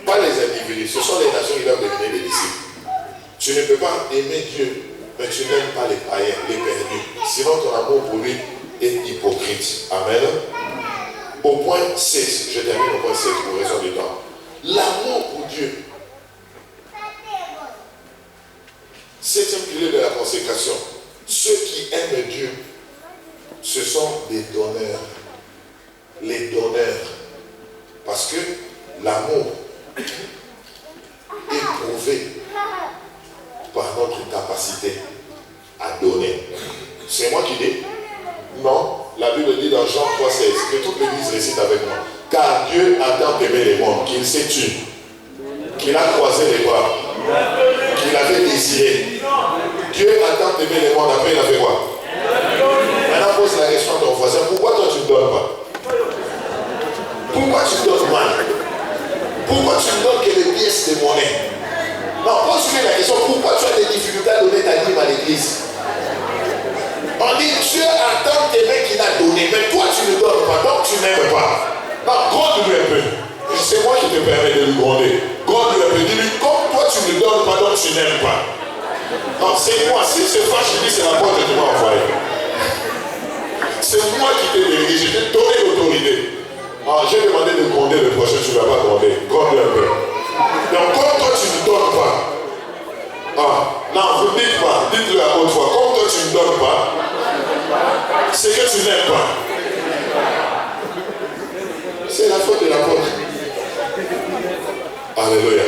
Pas les individus. Ce sont les nations qui doivent devenir des disciples. Tu ne peux pas aimer Dieu, mais tu n'aimes pas les païens, les perdus. Sinon, ton amour pour lui est hypocrite. Amen. Au point 6, je termine au point 6 pour raison du temps. L'amour pour Dieu. Septième pilier de la consécration. Ceux qui aiment Dieu, ce sont des donneurs. Les donneurs. Parce que l'amour votre capacité à donner. C'est moi qui dis? Non. La Bible dit dans Jean 3,16 que toute l'église récite avec moi. Car Dieu a tant aimé les mondes qu'il s'est tué, qu'il a croisé les bras, qu'il avait désiré. Dieu a tant aimé les mondes, après il a fait quoi? Maintenant pose la question à ton voisin, pourquoi toi tu ne donnes pas? Pourquoi tu donnes mal? Pourquoi tu ne donnes que les pièces de monnaie? Non, pose-lui la question, pourquoi tu as des difficultés à donner ta dîme à l'église? On dit Dieu a tant aimé qu'il a donné, mais toi tu ne donnes pas, donc tu n'aimes pas. Non, gronde-lui un peu. C'est moi qui te permets de lui gronder. Gronde-lui un peu. Dis-lui, comme toi tu ne donnes pas, donc tu n'aimes pas. Non, c'est moi. Si c'est fâche, je dis c'est la porte que tu m'as envoyé. C'est moi qui t'ai délégué, je t'ai donné l'autorité. Ah, j'ai demandé de gronder le prochain, tu ne vas pas gronder. Gronde-lui un peu. Donc, comme toi tu ne donnes pas, non, vous ne dites pas, dites-le à haute voix, comme toi tu ne donnes pas, c'est que tu n'aimes pas. C'est la faute de l'apôtre. Alléluia.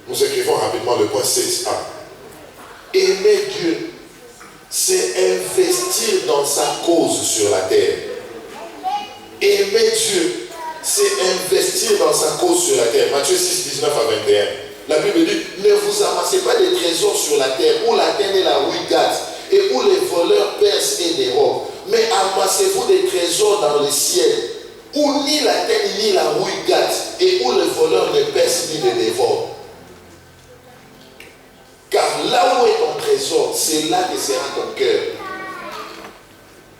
Nous écrivons rapidement le point 6a. Aimer Dieu, c'est investir dans sa cause sur la terre. Aimer Dieu, c'est investir dans sa cause sur la terre. Matthieu 6, 19 à 21. La Bible dit, ne vous amassez pas des trésors sur la terre, où la terre et la rouille gâtent, et où les voleurs percent et dérobent. Mais amassez-vous des trésors dans le ciel, où ni la terre ni la rouille gâtent, et où les voleurs ne percent ni ne dévorent. Car là où est ton trésor, c'est là que sera ton cœur.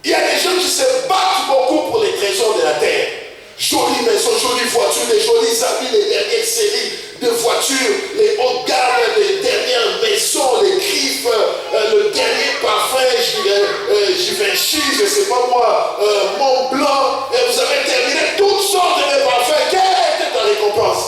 Il y a des gens qui se battent beaucoup pour les trésors de la terre. Jolie maison, jolie voiture, les jolis habits, les dernières séries de voitures, les hautes gammes, les dernières maisons, les griffes, le dernier parfum, Givenchy, je ne sais pas moi, Mont Blanc, et vous avez terminé toutes sortes de parfums. Quelle était ta récompense?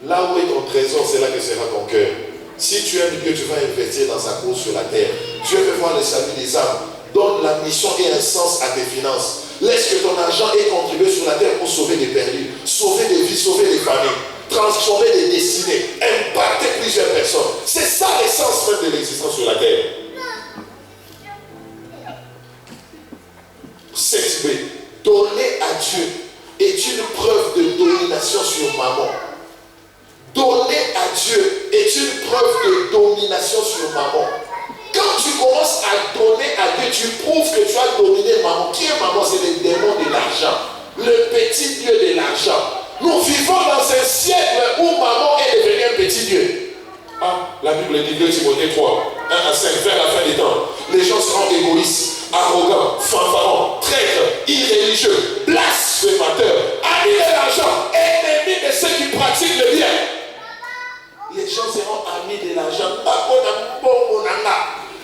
Là où est ton trésor, c'est là que sera ton cœur. Si tu aimes Dieu, tu vas investir dans sa cause sur la terre. Dieu veut voir le salut des âmes. Donne la mission et un sens à tes finances. Laisse que ton argent ait contribué sur la terre pour sauver des perdus, sauver des vies, sauver des familles, transformer des destinées, impacter plusieurs personnes. C'est ça l'essence même de l'existence sur la terre. 7b. Donner à Dieu est une preuve de domination sur maman. Donner à Dieu est une preuve de domination sur maman. Quand tu commences à donner à Dieu, tu prouves que tu as dominé maman. Qui est maman? C'est le démon de l'argent. Le petit Dieu de l'argent. Nous vivons dans un siècle où maman est devenue un petit Dieu. La Bible dit 2 Timothée 3, 1 à 5, vers la fin des temps. Les gens seront égoïstes, arrogants, fanfarons, traîtres, irréligieux, blasphémateurs, amis de l'argent, ennemis de ceux qui pratiquent le bien. Les gens seront amis de l'argent.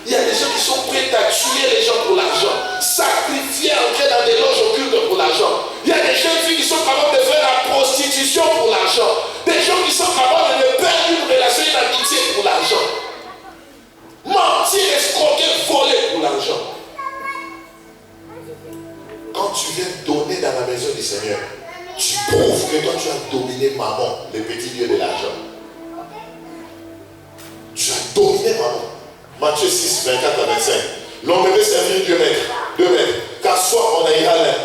Il y a des gens qui sont prêts à tuer les gens pour l'argent, sacrifier, entrer dans des loges occultes pour l'argent. Il y a des jeunes filles qui sont capables de faire la prostitution pour l'argent. Des gens qui sont capables de perdre une relation, une amitié pour l'argent. Mentir, escroquer, voler pour l'argent. Quand tu viens donner dans la maison du Seigneur, tu prouves que toi tu as dominé maman, le petit Dieu de l'argent. Tu as dominé maman. Matthieu 6, 24 à 25. L'homme peut servir 2 maîtres. 2 maîtres. Car soit on haïra l'un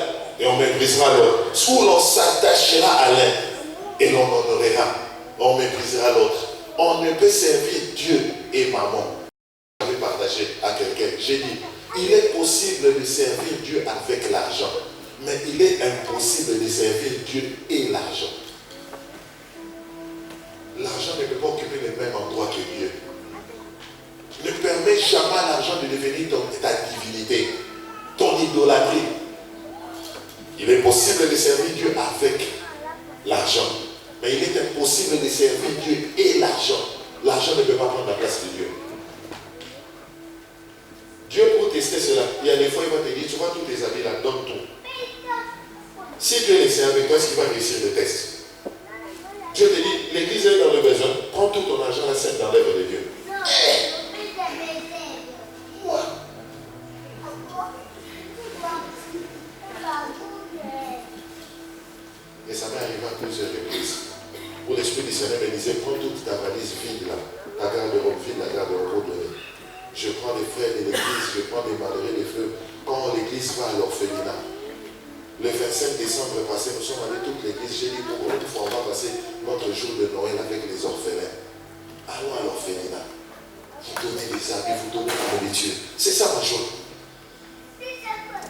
et on méprisera l'autre. Soit l'on s'attachera à l'un et l'on honorera. On méprisera l'autre. On ne peut servir Dieu et maman. Je vais partager à quelqu'un. J'ai dit, il est possible de servir Dieu avec l'argent. Mais il est impossible de servir Dieu et l'argent. L'argent ne peut pas occuper le même endroit que Dieu. Ne permets jamais à l'argent de devenir ta divinité, ton idolâtrie. Il est possible de servir Dieu avec l'argent, mais il est impossible de servir Dieu et l'argent. L'argent ne peut pas prendre la place de Dieu. Dieu, pour tester cela, il y a des fois, il va te dire, tu vois tous tes habits là, donne tout. Si Dieu essaie avec toi, est-ce qu'il va réussir le test? Dieu te dit, l'église est dans le besoin, prends tout ton argent, la scène dans l'œuvre de Dieu. Moi. Et ça m'est arrivé à plusieurs reprises. Seigneur me disait, prends toute ta valise vide là, ta garde-robe vide, la garde-robe donnée. Je prends les frères de l'église, je prends les malheureux, les feux. Quand l'église va à l'orphelinat, le 25 décembre passé, nous sommes allés toute l'église. J'ai dit, pour une fois, on va passer notre jour de Noël avec les orphelins. Allons à l'orphelinat. Vous donnez des habits, vous donnez la nourriture. C'est ça ma joie.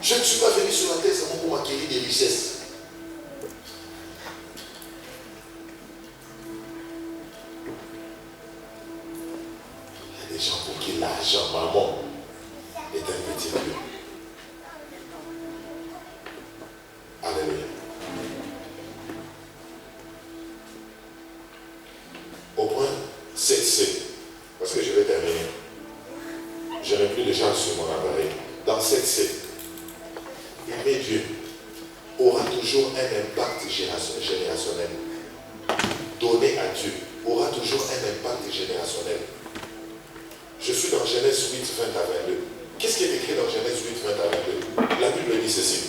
Je ne suis pas venu sur la terre seulement pour m'acquérir des richesses. Il y a des gens pour qui l'argent, maman, est un petit Dieu. Alléluia. Au point 7C, parce que je vais terminer. Je n'ai plus de gens sur mon appareil. Dans 7C, aimer Dieu aura toujours un impact générationnel. Donner à Dieu aura toujours un impact générationnel. Je suis dans Genèse 8, 20 à 22. Qu'est-ce qui est écrit dans Genèse 8, 20 à 22? La Bible dit ceci.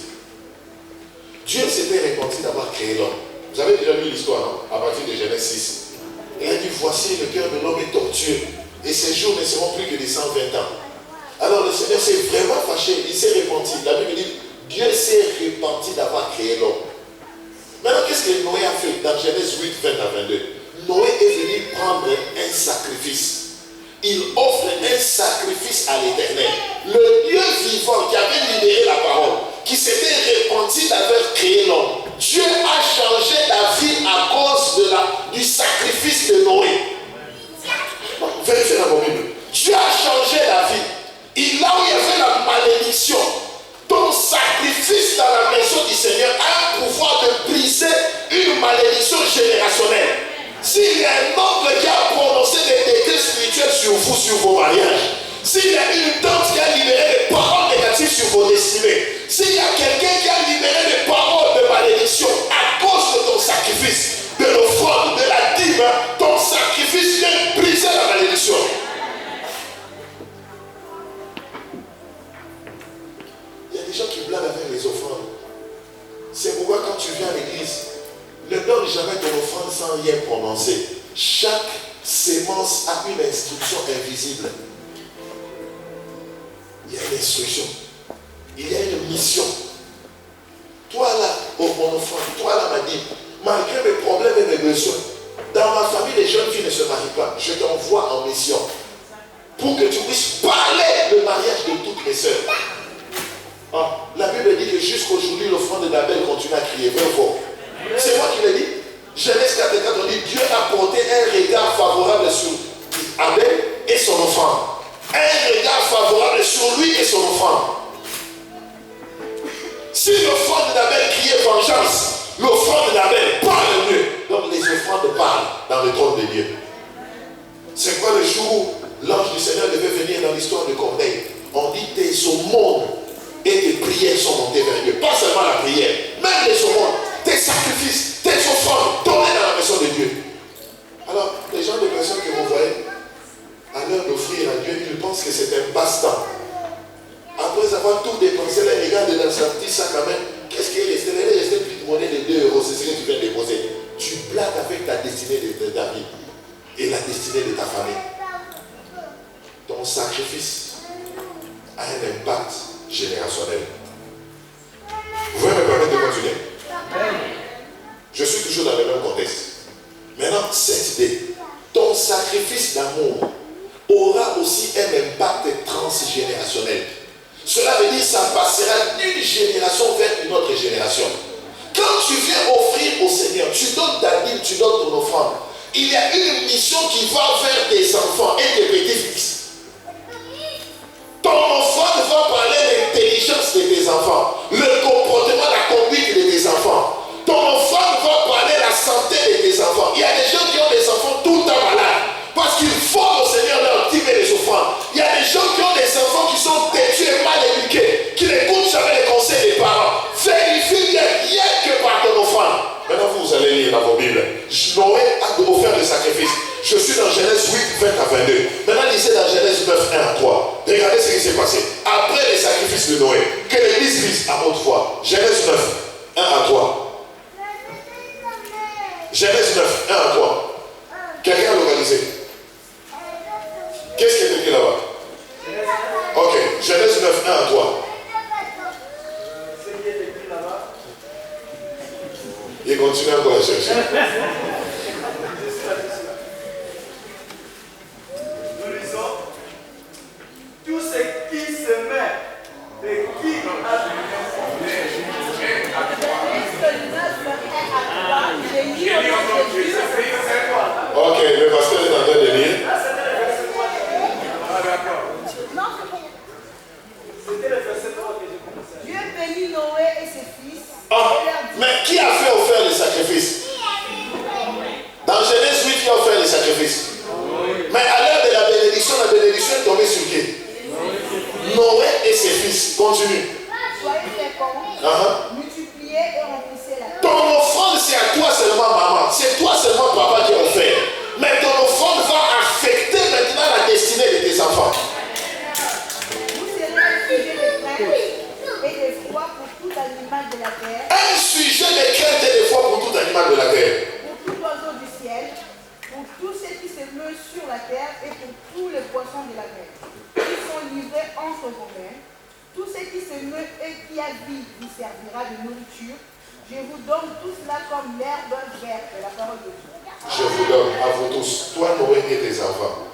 Dieu s'était repenti d'avoir créé l'homme. Vous avez déjà lu l'histoire, non? À partir de Genèse 6. Il a dit, voici le cœur de l'homme est tortueux, et ses jours ne seront plus que de 120 ans. Alors le Seigneur s'est vraiment fâché, il s'est repenti. La Bible dit, Dieu s'est repenti d'avoir créé l'homme. Maintenant, qu'est-ce que Noé a fait dans Genèse 8, 20 à 22? Noé est venu prendre un sacrifice. Il offre un sacrifice à l'Éternel. Le Dieu vivant qui avait libéré la parole, qui s'était repenti d'avoir créé l'homme. Dieu a changé la vie à cause du sacrifice de Noé. Vérifiez dans vos Bibles. Dieu a changé la vie. Et là où il y avait la malédiction, ton sacrifice dans la maison du Seigneur a un pouvoir de briser une malédiction générationnelle. S'il y a un oncle qui a prononcé des décrets spirituels sur vous, sur vos mariages, s'il y a une tante qui a libéré des paroles négatives sur vos destinées, s'il y a quelqu'un qui a libéré des paroles de malédiction à cause de ton sacrifice, de l'offrande, de la dîme, ton sacrifice vient briser la malédiction. Il y a des gens qui blâment avec les offrandes. C'est pourquoi quand tu viens à l'église, ne donne jamais ton offrande sans rien prononcer. Chaque sémence a une instruction invisible. Il y a une instruction. Il y a une mission. Toi là, mon offrande, toi là, ma dîme, malgré mes problèmes et mes besoins, dans ma famille, les jeunes filles ne se marient pas. Je t'envoie en mission pour que tu puisses parler le mariage de toutes mes sœurs. Ah, la Bible dit que jusqu'aujourd'hui, l'offrande d'Abel continue à crier vrai fort. C'est moi qui l'ai dit. Genèse 4, on dit Dieu a porté un regard favorable sur Abel et son offrande. Un regard favorable sur lui et son offrande. Si l'offrande d'Abel criait vengeance, l'offrande d'Abel parle mieux. Donc les offrandes parlent dans le trône de Dieu. C'est quoi le jour où l'ange du Seigneur devait venir dans l'histoire de Corneille? On dit tes aumônes et tes prières sont montées vers Dieu. Pas seulement la prière, même les aumônes, tes sacrifices, tes offrandes donnés dans la maison de Dieu. Alors, les gens de personnes que vous voyez, à l'heure d'offrir à Dieu, ils pensent que c'est un passe-temps. Après avoir tout dépensé, là, regarde dans sa petite sac à main. Qu'est-ce qui est resté? Il est resté une petite monnaie de 2 euros. C'est ce que tu viens de déposer. Tu blagues avec ta destinée de ta vie et la destinée de ta famille. Ton sacrifice a un impact générationnel. Vous pouvez me permettre de continuer? Je suis toujours dans le même contexte. Maintenant, cette idée, ton sacrifice d'amour aura aussi un impact transgénérationnel. Cela veut dire que ça passera d'une génération vers une autre génération. Quand tu viens offrir au Seigneur, tu donnes ta dîme, tu donnes ton offrande. Il y a une mission qui va vers tes enfants et tes petits-fils. Ton offrande va parler de l'intelligence de tes enfants, le comportement, la conduite de tes enfants. Ton offrande va parler de la santé de tes enfants. Il y a des gens qui ont des enfants tout le temps malades parce qu'ils font au Seigneur leur dîme et les offrandes. Il y a des gens qui ont des enfants qui sont têtus et mal éduqués, qui n'écoutent jamais les conseils des parents. Vérifie bien, rien que par ton offrande. Maintenant, vous allez lire dans vos Bibles. Noé a offert le sacrifice. Je suis dans Genèse 8, 20 à 22. Maintenant, lisez dans Genèse 9, 1 à 3. Regardez ce qui s'est passé. Après les sacrifices de Noé, que l'Église lise à haute voix. Genèse 9, 1 à 3. Genèse 9, 1 à 3. 9, 1 à 3. Ce qui est écrit là-bas. Il continue encore à chercher. Nous lisons. Tout ce qui se met et qui a Ok, le pasteur est en train de lire. Ah, d'accord. C'était le verset 3 que j'ai commencé. Dieu bénit Noé et ses fils. Ah, Et leur dit, mais qui a fait offert les sacrifices? Dans Genèse 8, qui a offert les sacrifices? Mais à l'heure de la bénédiction est tombée sur qui? Noé et ses fils. Continue. soyez féconds, multipliez et remplissez la terre. Ton offrande, c'est à toi seulement, maman. C'est toi seulement, papa, qui a offert. Mais ton offrande va affecter maintenant la destinée de tes enfants. Vous serez un sujet de crainte et d'espoir pour tout animal de la terre, Un sujet de crainte et de foi pour tout animal de la terre. pour tout oiseau du ciel, pour tous ceux qui se meuvent sur la terre et pour tous les poissons de la mer, qui sont livrés entre vos mains. Tout ce qui se meut et qui a vie vous servira de nourriture. Je vous donne tout cela comme l'herbe verte, la parole de Dieu. Je vous donne à vous tous, toi, Noé et tes enfants.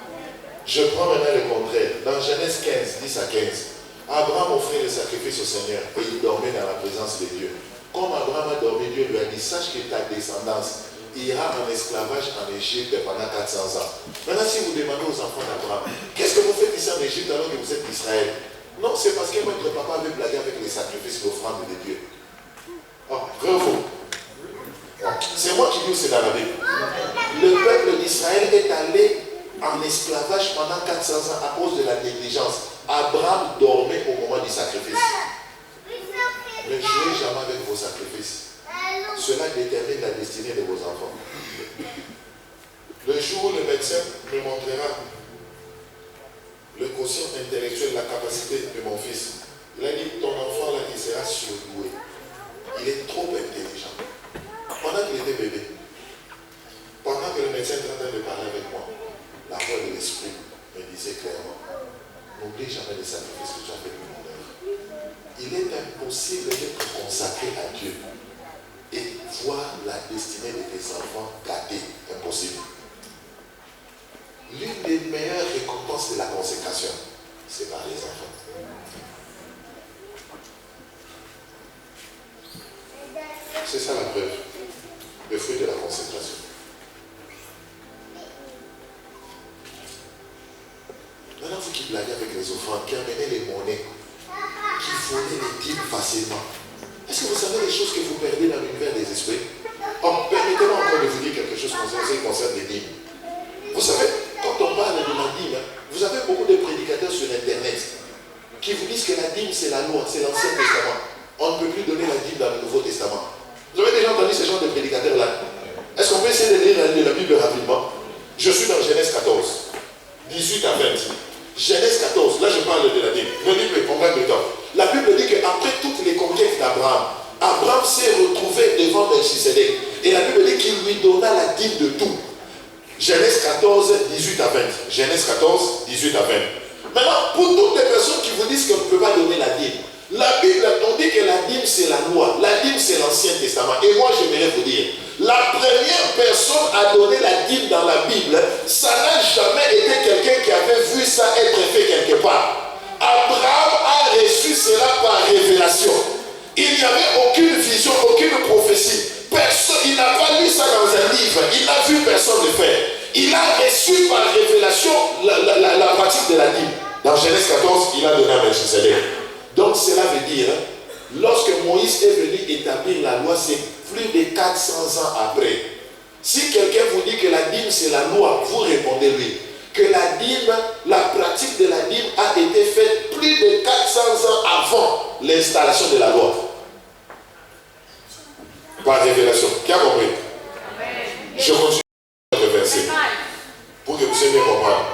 Je prends maintenant le contraire. Dans Genèse 15, 10 à 15, Abraham offrait le sacrifice au Seigneur et il dormait dans la présence de Dieu. Comme Abraham a dormi, Dieu lui a dit, sache que ta descendance ira en esclavage en Égypte pendant 400 ans. Maintenant, si vous demandez aux enfants d'Abraham, qu'est-ce que vous faites ici en Égypte alors que vous êtes d'Israël? Non, c'est parce que votre papa avait blagué avec les sacrifices, l'offrande de Dieu. Oh, vrai ou faux? C'est moi qui dis, c'est dans la Bible. Le peuple d'Israël est allé en esclavage pendant 400 ans à cause de la négligence. Abraham dormait au moment du sacrifice. Ne jouez jamais avec vos sacrifices. Cela détermine la destinée de vos enfants. Le jour où le médecin me montrera le quotient intellectuel, la capacité de mon fils, il a dit, ton enfant là, il sera surdoué. Il est trop intelligent. Pendant qu'il était bébé, pendant que le médecin était en train de parler avec moi, la voix de l'esprit me disait clairement, n'oublie jamais les sacrifices que tu as fait pour mon œuvre. Il est impossible d'être consacré à Dieu et voir la destinée de tes enfants gâtée. Impossible. L'une des meilleures récompenses de la consécration, c'est par les enfants. C'est ça la preuve, le fruit de la consécration. Maintenant, vous qui blaguez avec les offrandes, qui amenez les monnaies, qui volez les dîmes facilement, est-ce que vous savez les choses que vous perdez dans l'univers des esprits? Oh, permettez-moi encore de vous dire quelque chose concernant les dîmes. Vous savez, quand on parle de la dîme, vous avez beaucoup de prédicateurs sur Internet qui vous disent que la dîme c'est la loi, c'est l'Ancien Testament. On ne peut plus donner la dîme dans le Nouveau Testament. Vous avez déjà entendu ce genre de prédicateurs-là? Est-ce qu'on peut essayer de lire la Bible rapidement? Je suis dans Genèse 14, 18 à 20. Genèse 14, là je parle de la dîme. Ne dites pas combien de temps. La Bible dit qu'après toutes les conquêtes d'Abraham, Abraham s'est retrouvé devant Melchisedec. Et la Bible dit qu'il lui donna la dîme de tout. Genèse 14, 18 à 20. Genèse 14, 18 à 20. Maintenant, pour toutes les personnes qui vous disent qu'on ne peut pas donner la dîme, la Bible, on dit que la dîme c'est la loi, la dîme c'est l'Ancien Testament. Et moi j'aimerais vous dire, la première personne à donner la dîme dans la Bible, ça n'a jamais été quelqu'un qui avait vu ça être fait quelque part. Abraham a reçu cela par révélation. Il n'y avait aucune vision, aucune prophétie. Personne, il n'a pas lu ça dans un livre, il n'a vu personne le faire. Il a reçu par révélation la pratique de la dîme. Dans Genèse 14, il a donné à Melchisedec. Donc cela veut dire, lorsque Moïse est venu établir la loi, c'est plus de 400 ans après. Si quelqu'un vous dit que la dîme c'est la loi, vous répondez lui. Que la dîme, la pratique de la dîme a été faite plus de 400 ans avant l'installation de la loi. Par révélation. Qui a compris? Je continue le verset. Pour que vous puissiez bien comprendre.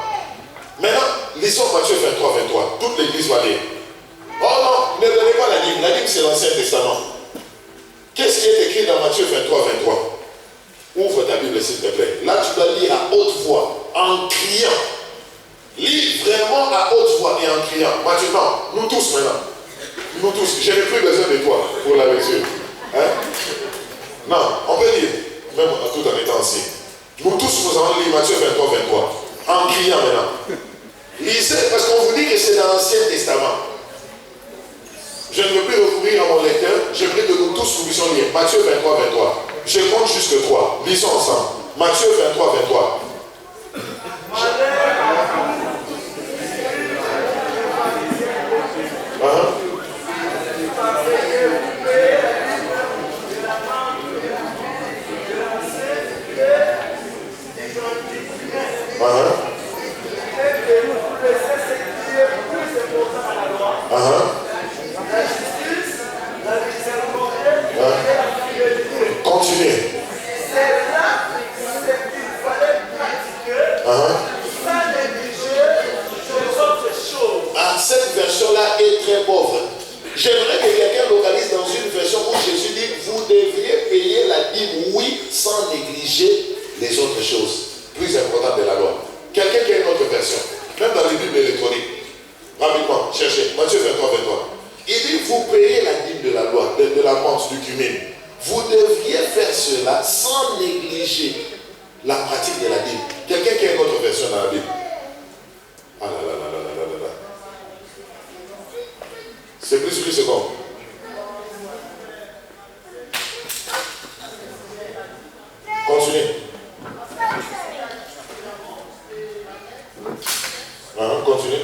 Maintenant, lisons Matthieu 23, 23. Toute l'église va lire. Oh non, ne donnez pas la dîme. La dîme, c'est l'Ancien Testament. Qu'est-ce qui est écrit dans Matthieu 23, 23? Ouvre ta Bible, s'il te plaît. Là, tu dois lire à haute voix, en criant. Lis vraiment à haute voix. toi et en criant. Matthieu, non, nous tous maintenant. Nous tous. Je n'ai plus besoin de toi pour la lecture. Hein? Non, on peut dire, même tout en étant assis. Nous tous, nous allons lire Matthieu 23, 23. En criant maintenant. Lisez, parce qu'on vous dit que c'est dans l'Ancien Testament. Je ne veux plus recourir à mon lecteur. J'aimerais que nous tous nous puissions lire. Matthieu 23, 23. Je compte jusque 3. Lisons ensemble. Matthieu 23, 23. Continuez. C'est là qu'il fallait pratiquer sans négliger les autres choses. Ah, cette version-là est très pauvre. J'aimerais que quelqu'un localise dans une version où Jésus dit vous devriez payer la dîme, oui, sans négliger les autres choses plus importantes de la loi. Quelqu'un qui a une autre version, même dans les Bibles électroniques. Rapidement, cherchez. Matthieu 23, 23. Il dit vous payez la dîme de la loi, de la menthe, du cumin. Vous devriez faire cela sans négliger la pratique de la dîme. Quelqu'un qui a une autre version dans la Bible. Ah là là là là là là là. C'est plus que seconde. Continuez. Continuez.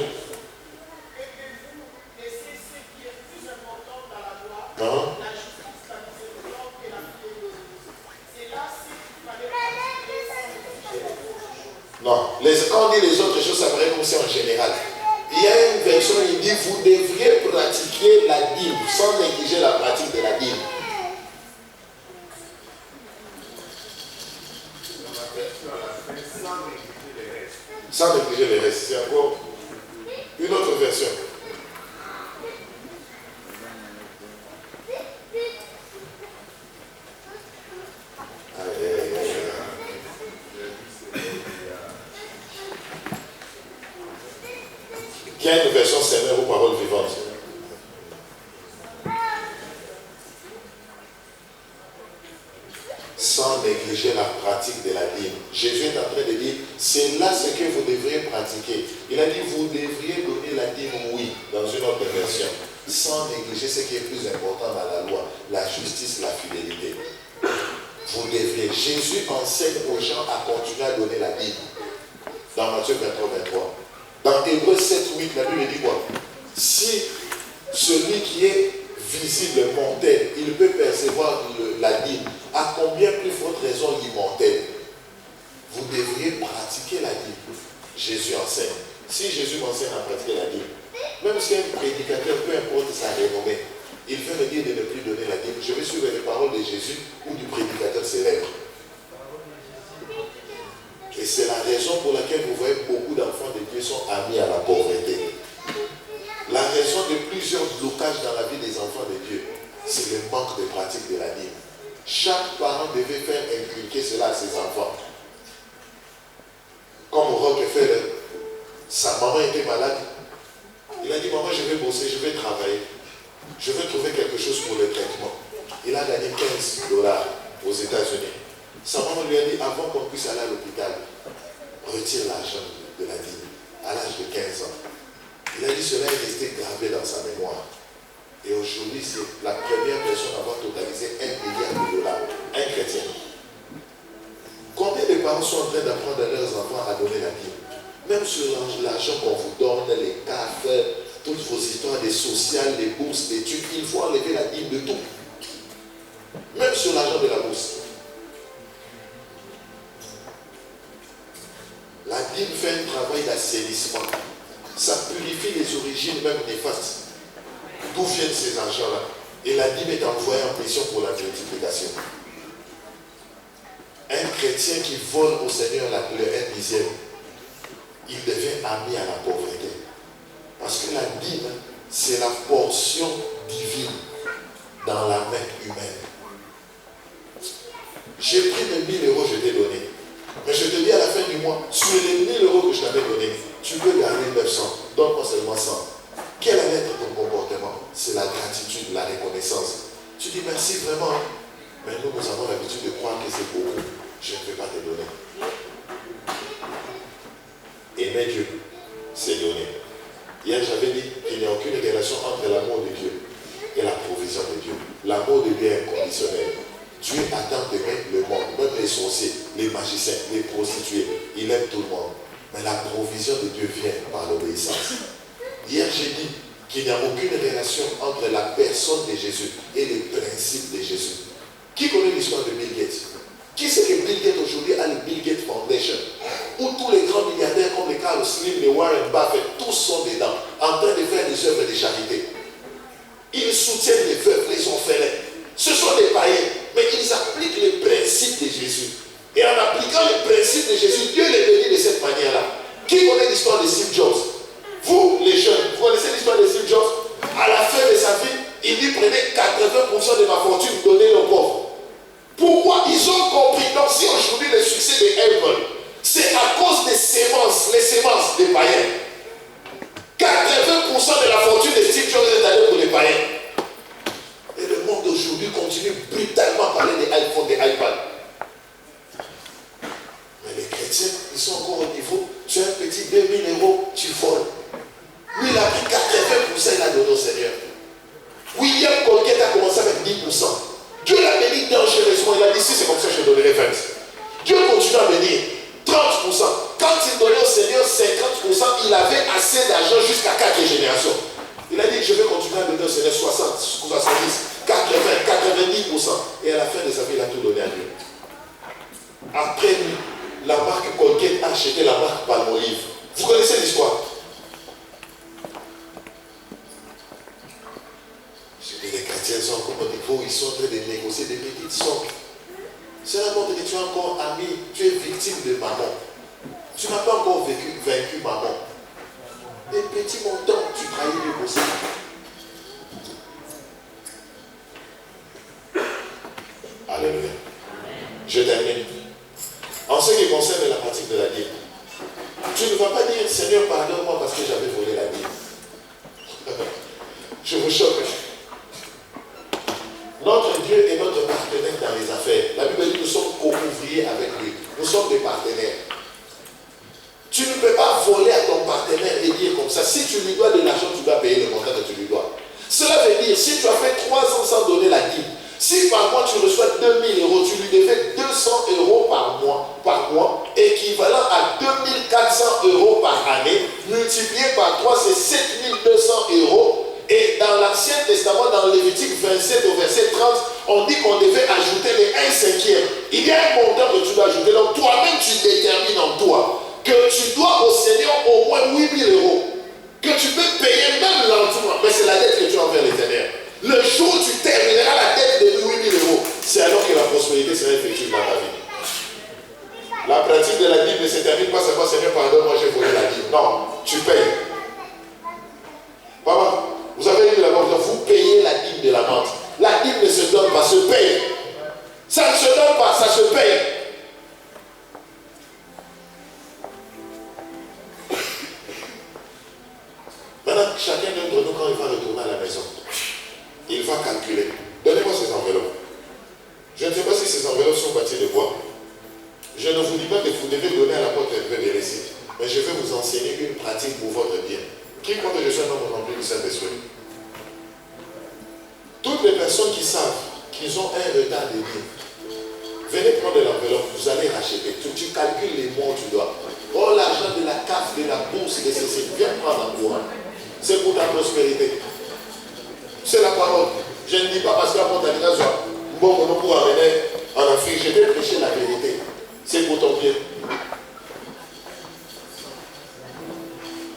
Non, quand on dit les autres choses, ça paraît comme c'est en général. Il y a une version, il dit vous devriez pratiquer la dîme sans négliger la pratique de la dîme. Sans négliger les restes. C'est encore une autre version. Il y a une version sévère aux paroles vivantes. Sans négliger la pratique de la dîme. Jésus est en train de dire, c'est là ce que vous devriez pratiquer. Il a dit, vous devriez donner la dîme, oui, dans une autre version. Sans négliger ce qui est plus important dans la loi, la justice, la fidélité. Vous devriez. Jésus enseigne aux gens à continuer à donner la dîme. Dans Matthieu 23, 23. Dans Hébreux 7, 8, la Bible dit quoi? Si celui qui est visible mortel, il peut percevoir la dîme, à combien plus forte raison l'immortel? Vous devriez pratiquer la dîme. Jésus enseigne. Si Jésus m'enseigne à pratiquer la dîme, même si un prédicateur, peu importe sa renommée, il veut me dire de ne plus donner la dîme, je vais suivre les paroles de Jésus ou du prédicateur célèbre. Et c'est la raison pour laquelle vous voyez beaucoup d'enfants de Dieu sont admis à la pauvreté. La raison de plusieurs blocages dans la vie des enfants de Dieu, c'est le manque de pratique de la dîme. Chaque parent devait faire inculquer cela à ses enfants. Comme Rockefeller, sa maman était malade. Il a dit, maman, je vais bosser, je vais travailler. Je vais trouver quelque chose pour le traitement. Il a gagné $15 aux États-Unis. Sa maman lui a dit, avant qu'on puisse aller à l'hôpital, retire l'argent de la dîme à l'âge de 15 ans. Il a dit, cela est resté gravé dans sa mémoire. Et aujourd'hui, c'est la première personne à avoir totalisé $1 milliard, un chrétien. Combien de parents sont en train d'apprendre à leurs enfants à donner la dîme? Même sur l'argent qu'on vous donne, les CAF, toutes vos histoires des sociales, des bourses, des trucs, il faut enlever la dîme de tout. Même sur l'argent de la bourse. La dîme fait un travail d'assainissement. Ça purifie les origines même néfastes. D'où viennent ces argents-là? Et la dîme est envoyée en prison pour la multiplication. Un chrétien qui vole au Seigneur le 1/10, il devient ami à la pauvreté. Parce que la dîme, c'est la portion divine dans la main humaine. J'ai pris les 1000 euros, je t'ai donné. Mais je te dis à la fin du mois, sur les 1000 euros que je t'avais donné, tu peux garder 900. donne-moi seulement 100. Quel allait être ton comportement? C'est la gratitude, la reconnaissance. Tu dis merci vraiment. Mais nous avons l'habitude de croire que c'est beaucoup. Je ne vais pas te donner. Aimer Dieu, c'est donner. Hier, j'avais dit qu'il n'y a aucune relation entre l'amour de Dieu et la provision de Dieu. L'amour de Dieu est inconditionnel. Dieu attend d'aimer le monde, même les sorciers, les magiciens, les prostituées. Il aime tout le monde. Mais la provision de Dieu vient par l'obéissance. Hier, j'ai dit qu'il n'y a aucune relation entre la personne de Jésus et les principes de Jésus. Qui connaît l'histoire de Bill Gates? Qui sait que Bill Gates aujourd'hui a le Bill Gates Foundation, où tous les grands milliardaires comme les Carlos Slim, les Warren Buffett, tous sont dedans, en train de faire des œuvres de charité. Ils soutiennent les veuves, les orphelins. Ce sont des païens, mais ils appliquent les principes de Jésus. Et en appliquant les principes de Jésus, Dieu les bénit de cette manière-là. Qui connaît l'histoire de Steve Jobs? Vous, les jeunes, vous connaissez l'histoire de Steve Jobs? À la fin de sa vie, il dit prenez 80% de ma fortune, donnez aux pauvres. Pourquoi? Ils ont compris. Donc si aujourd'hui le succès de Apple, c'est à cause des semences, les semences des païens. 80% de la fortune de Steve Jobs est allée pour les païens. Et le monde aujourd'hui continue brutalement à parler des iPhones, des iPads. Mais les chrétiens, ils sont encore au niveau. Tu as un petit 2000 €, tu voles. Lui, il a pris 80%, il a donné au Seigneur. William Colgate a commencé avec 10%. Dieu l'a béni dangereusement. Il a dit, si c'est comme ça, je donnerai 20. Dieu continue à bénir. 30%. Quand il donnait au Seigneur 50%, il avait assez d'argent jusqu'à 4 générations. Il a dit, je vais continuer à donner au Seigneur 60, 70, 80, 90%. Et à la fin de sa vie, il a tout donné à Dieu. Après lui, la marque Colgate a acheté la marque Palmolive. Vous connaissez l'histoire? Les chrétiens sont comme au niveau, ils sont en train de négocier des petites sommes. Cela montre que tu es encore ami, tu es victime de maman. Tu n'as pas encore vaincu maman. Des petits montants, tu trahis lui aussi. Alléluia. Je termine. En ce qui concerne la pratique de la dîme, tu ne vas pas dire Seigneur, pardonne-moi parce que j'avais volé la dîme. Je vous choque. Notre Dieu est notre partenaire dans les affaires. La Bible dit que nous sommes co-ouvriers avec lui. Nous sommes des partenaires. Tu ne peux pas voler à ton partenaire et dire comme ça, si tu lui dois de l'argent, tu dois payer le montant que tu lui dois. Cela veut dire, si tu as fait 3 ans sans donner la dîme, si par mois tu reçois 2000 €, tu lui devais 200 € par mois, équivalent à 2400 € par année, multiplié par 3, c'est 7200 €. Et dans l'Ancien Testament, dans Lévitique 27 au verset 30, on dit qu'on devait ajouter les 1/5. Il y a un montant que tu dois ajouter. Donc toi-même, tu détermines en toi que tu dois au Seigneur au moins 8000 €. Que tu peux payer même lentement. Mais c'est la dette que tu as envers l'Éternel. Le jour où tu termineras la dette de 8000 €, c'est alors que la prospérité sera effective dans ta vie. La pratique de la dîme ne se termine pas seulement Seigneur, pardonne-moi, j'ai volé la dîme. Non, tu payes. Papa, vous avez lu là-bas, vous payez la dîme de la vente. La dîme ne se donne pas, se paye. Ça ne se donne pas, ça se paye. Maintenant, chacun d'entre nous, quand il va retourner à la maison, il va calculer. Donnez-moi ces enveloppes. Je ne sais pas si ces enveloppes sont bâties de bois. Je ne vous dis pas que vous devez donner à la porte un peu des récits, mais je vais vous enseigner une pratique pour votre bien. Qui croit que je suis un homme rempli du Saint-Esprit? Toutes les personnes qui savent qu'ils ont un retard de vie, venez prendre l'enveloppe, vous allez racheter. Tu calcules les mois où tu dois. Oh, l'argent de la CAF, de la bourse, de ceci, viens prendre en courant. C'est pour ta prospérité. C'est la parole. Je ne dis pas parce que la porte à soit bon pour amener en Afrique. Je vais prêcher la vérité. C'est pour ton bien.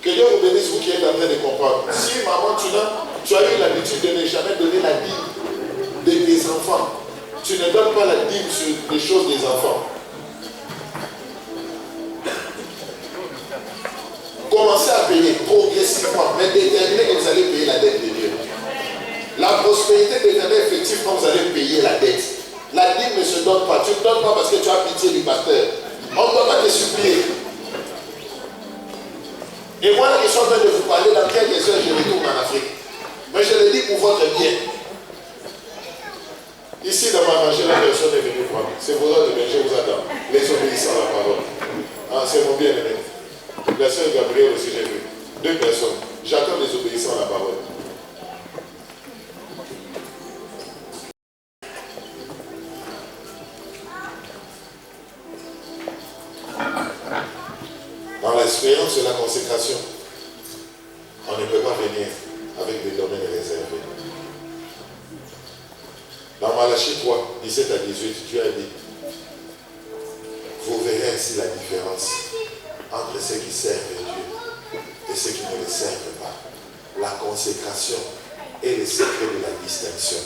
Que Dieu vous bénisse, vous qui êtes en train de comprendre. Si maman, tu as eu l'habitude de ne jamais donner la dîme de tes enfants, tu ne donnes pas la dîme sur les choses des enfants. Commencez à payer progressivement, mais déterminez que vous allez payer la dette de Dieu. La prospérité deviendra effective quand vous allez payer la dette. La dîme ne se donne pas. Tu ne donnes pas parce que tu as pitié du pasteur. On ne doit pas te supplier. Et moi, là, je suis en train de vous parler dans quelques heures, je retourne en Afrique. Mais je le dis pour votre bien. Ici, dans ma rangée, la personne est venue prendre. C'est vos ordres, je vous attends. Les obéissants à la parole. Ah, c'est mon bien-aimé. La sœur Gabrielle aussi, j'ai vu. 2 personnes. J'attends les obéissants à la parole. Dans l'expérience de la consécration, on ne peut pas venir avec des domaines réservés. Dans Malachie 3, 17 à 18, Dieu a dit, vous verrez ainsi la différence entre ceux qui servent Dieu et ceux qui ne le servent pas. La consécration est le secret de la distinction.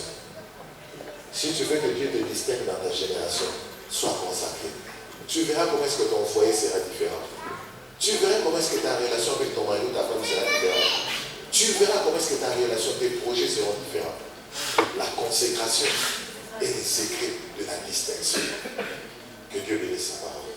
Si tu veux que Dieu te distingue dans ta génération, sois consacré. Tu verras comment est-ce que ton foyer sera différent. Tu verras comment est-ce que ta relation avec ton mari ou ta femme sera différente. Tu verras comment est-ce que ta relation, tes projets seront différents. La consécration est le secret de la distinction. Que Dieu bénisse sa parole.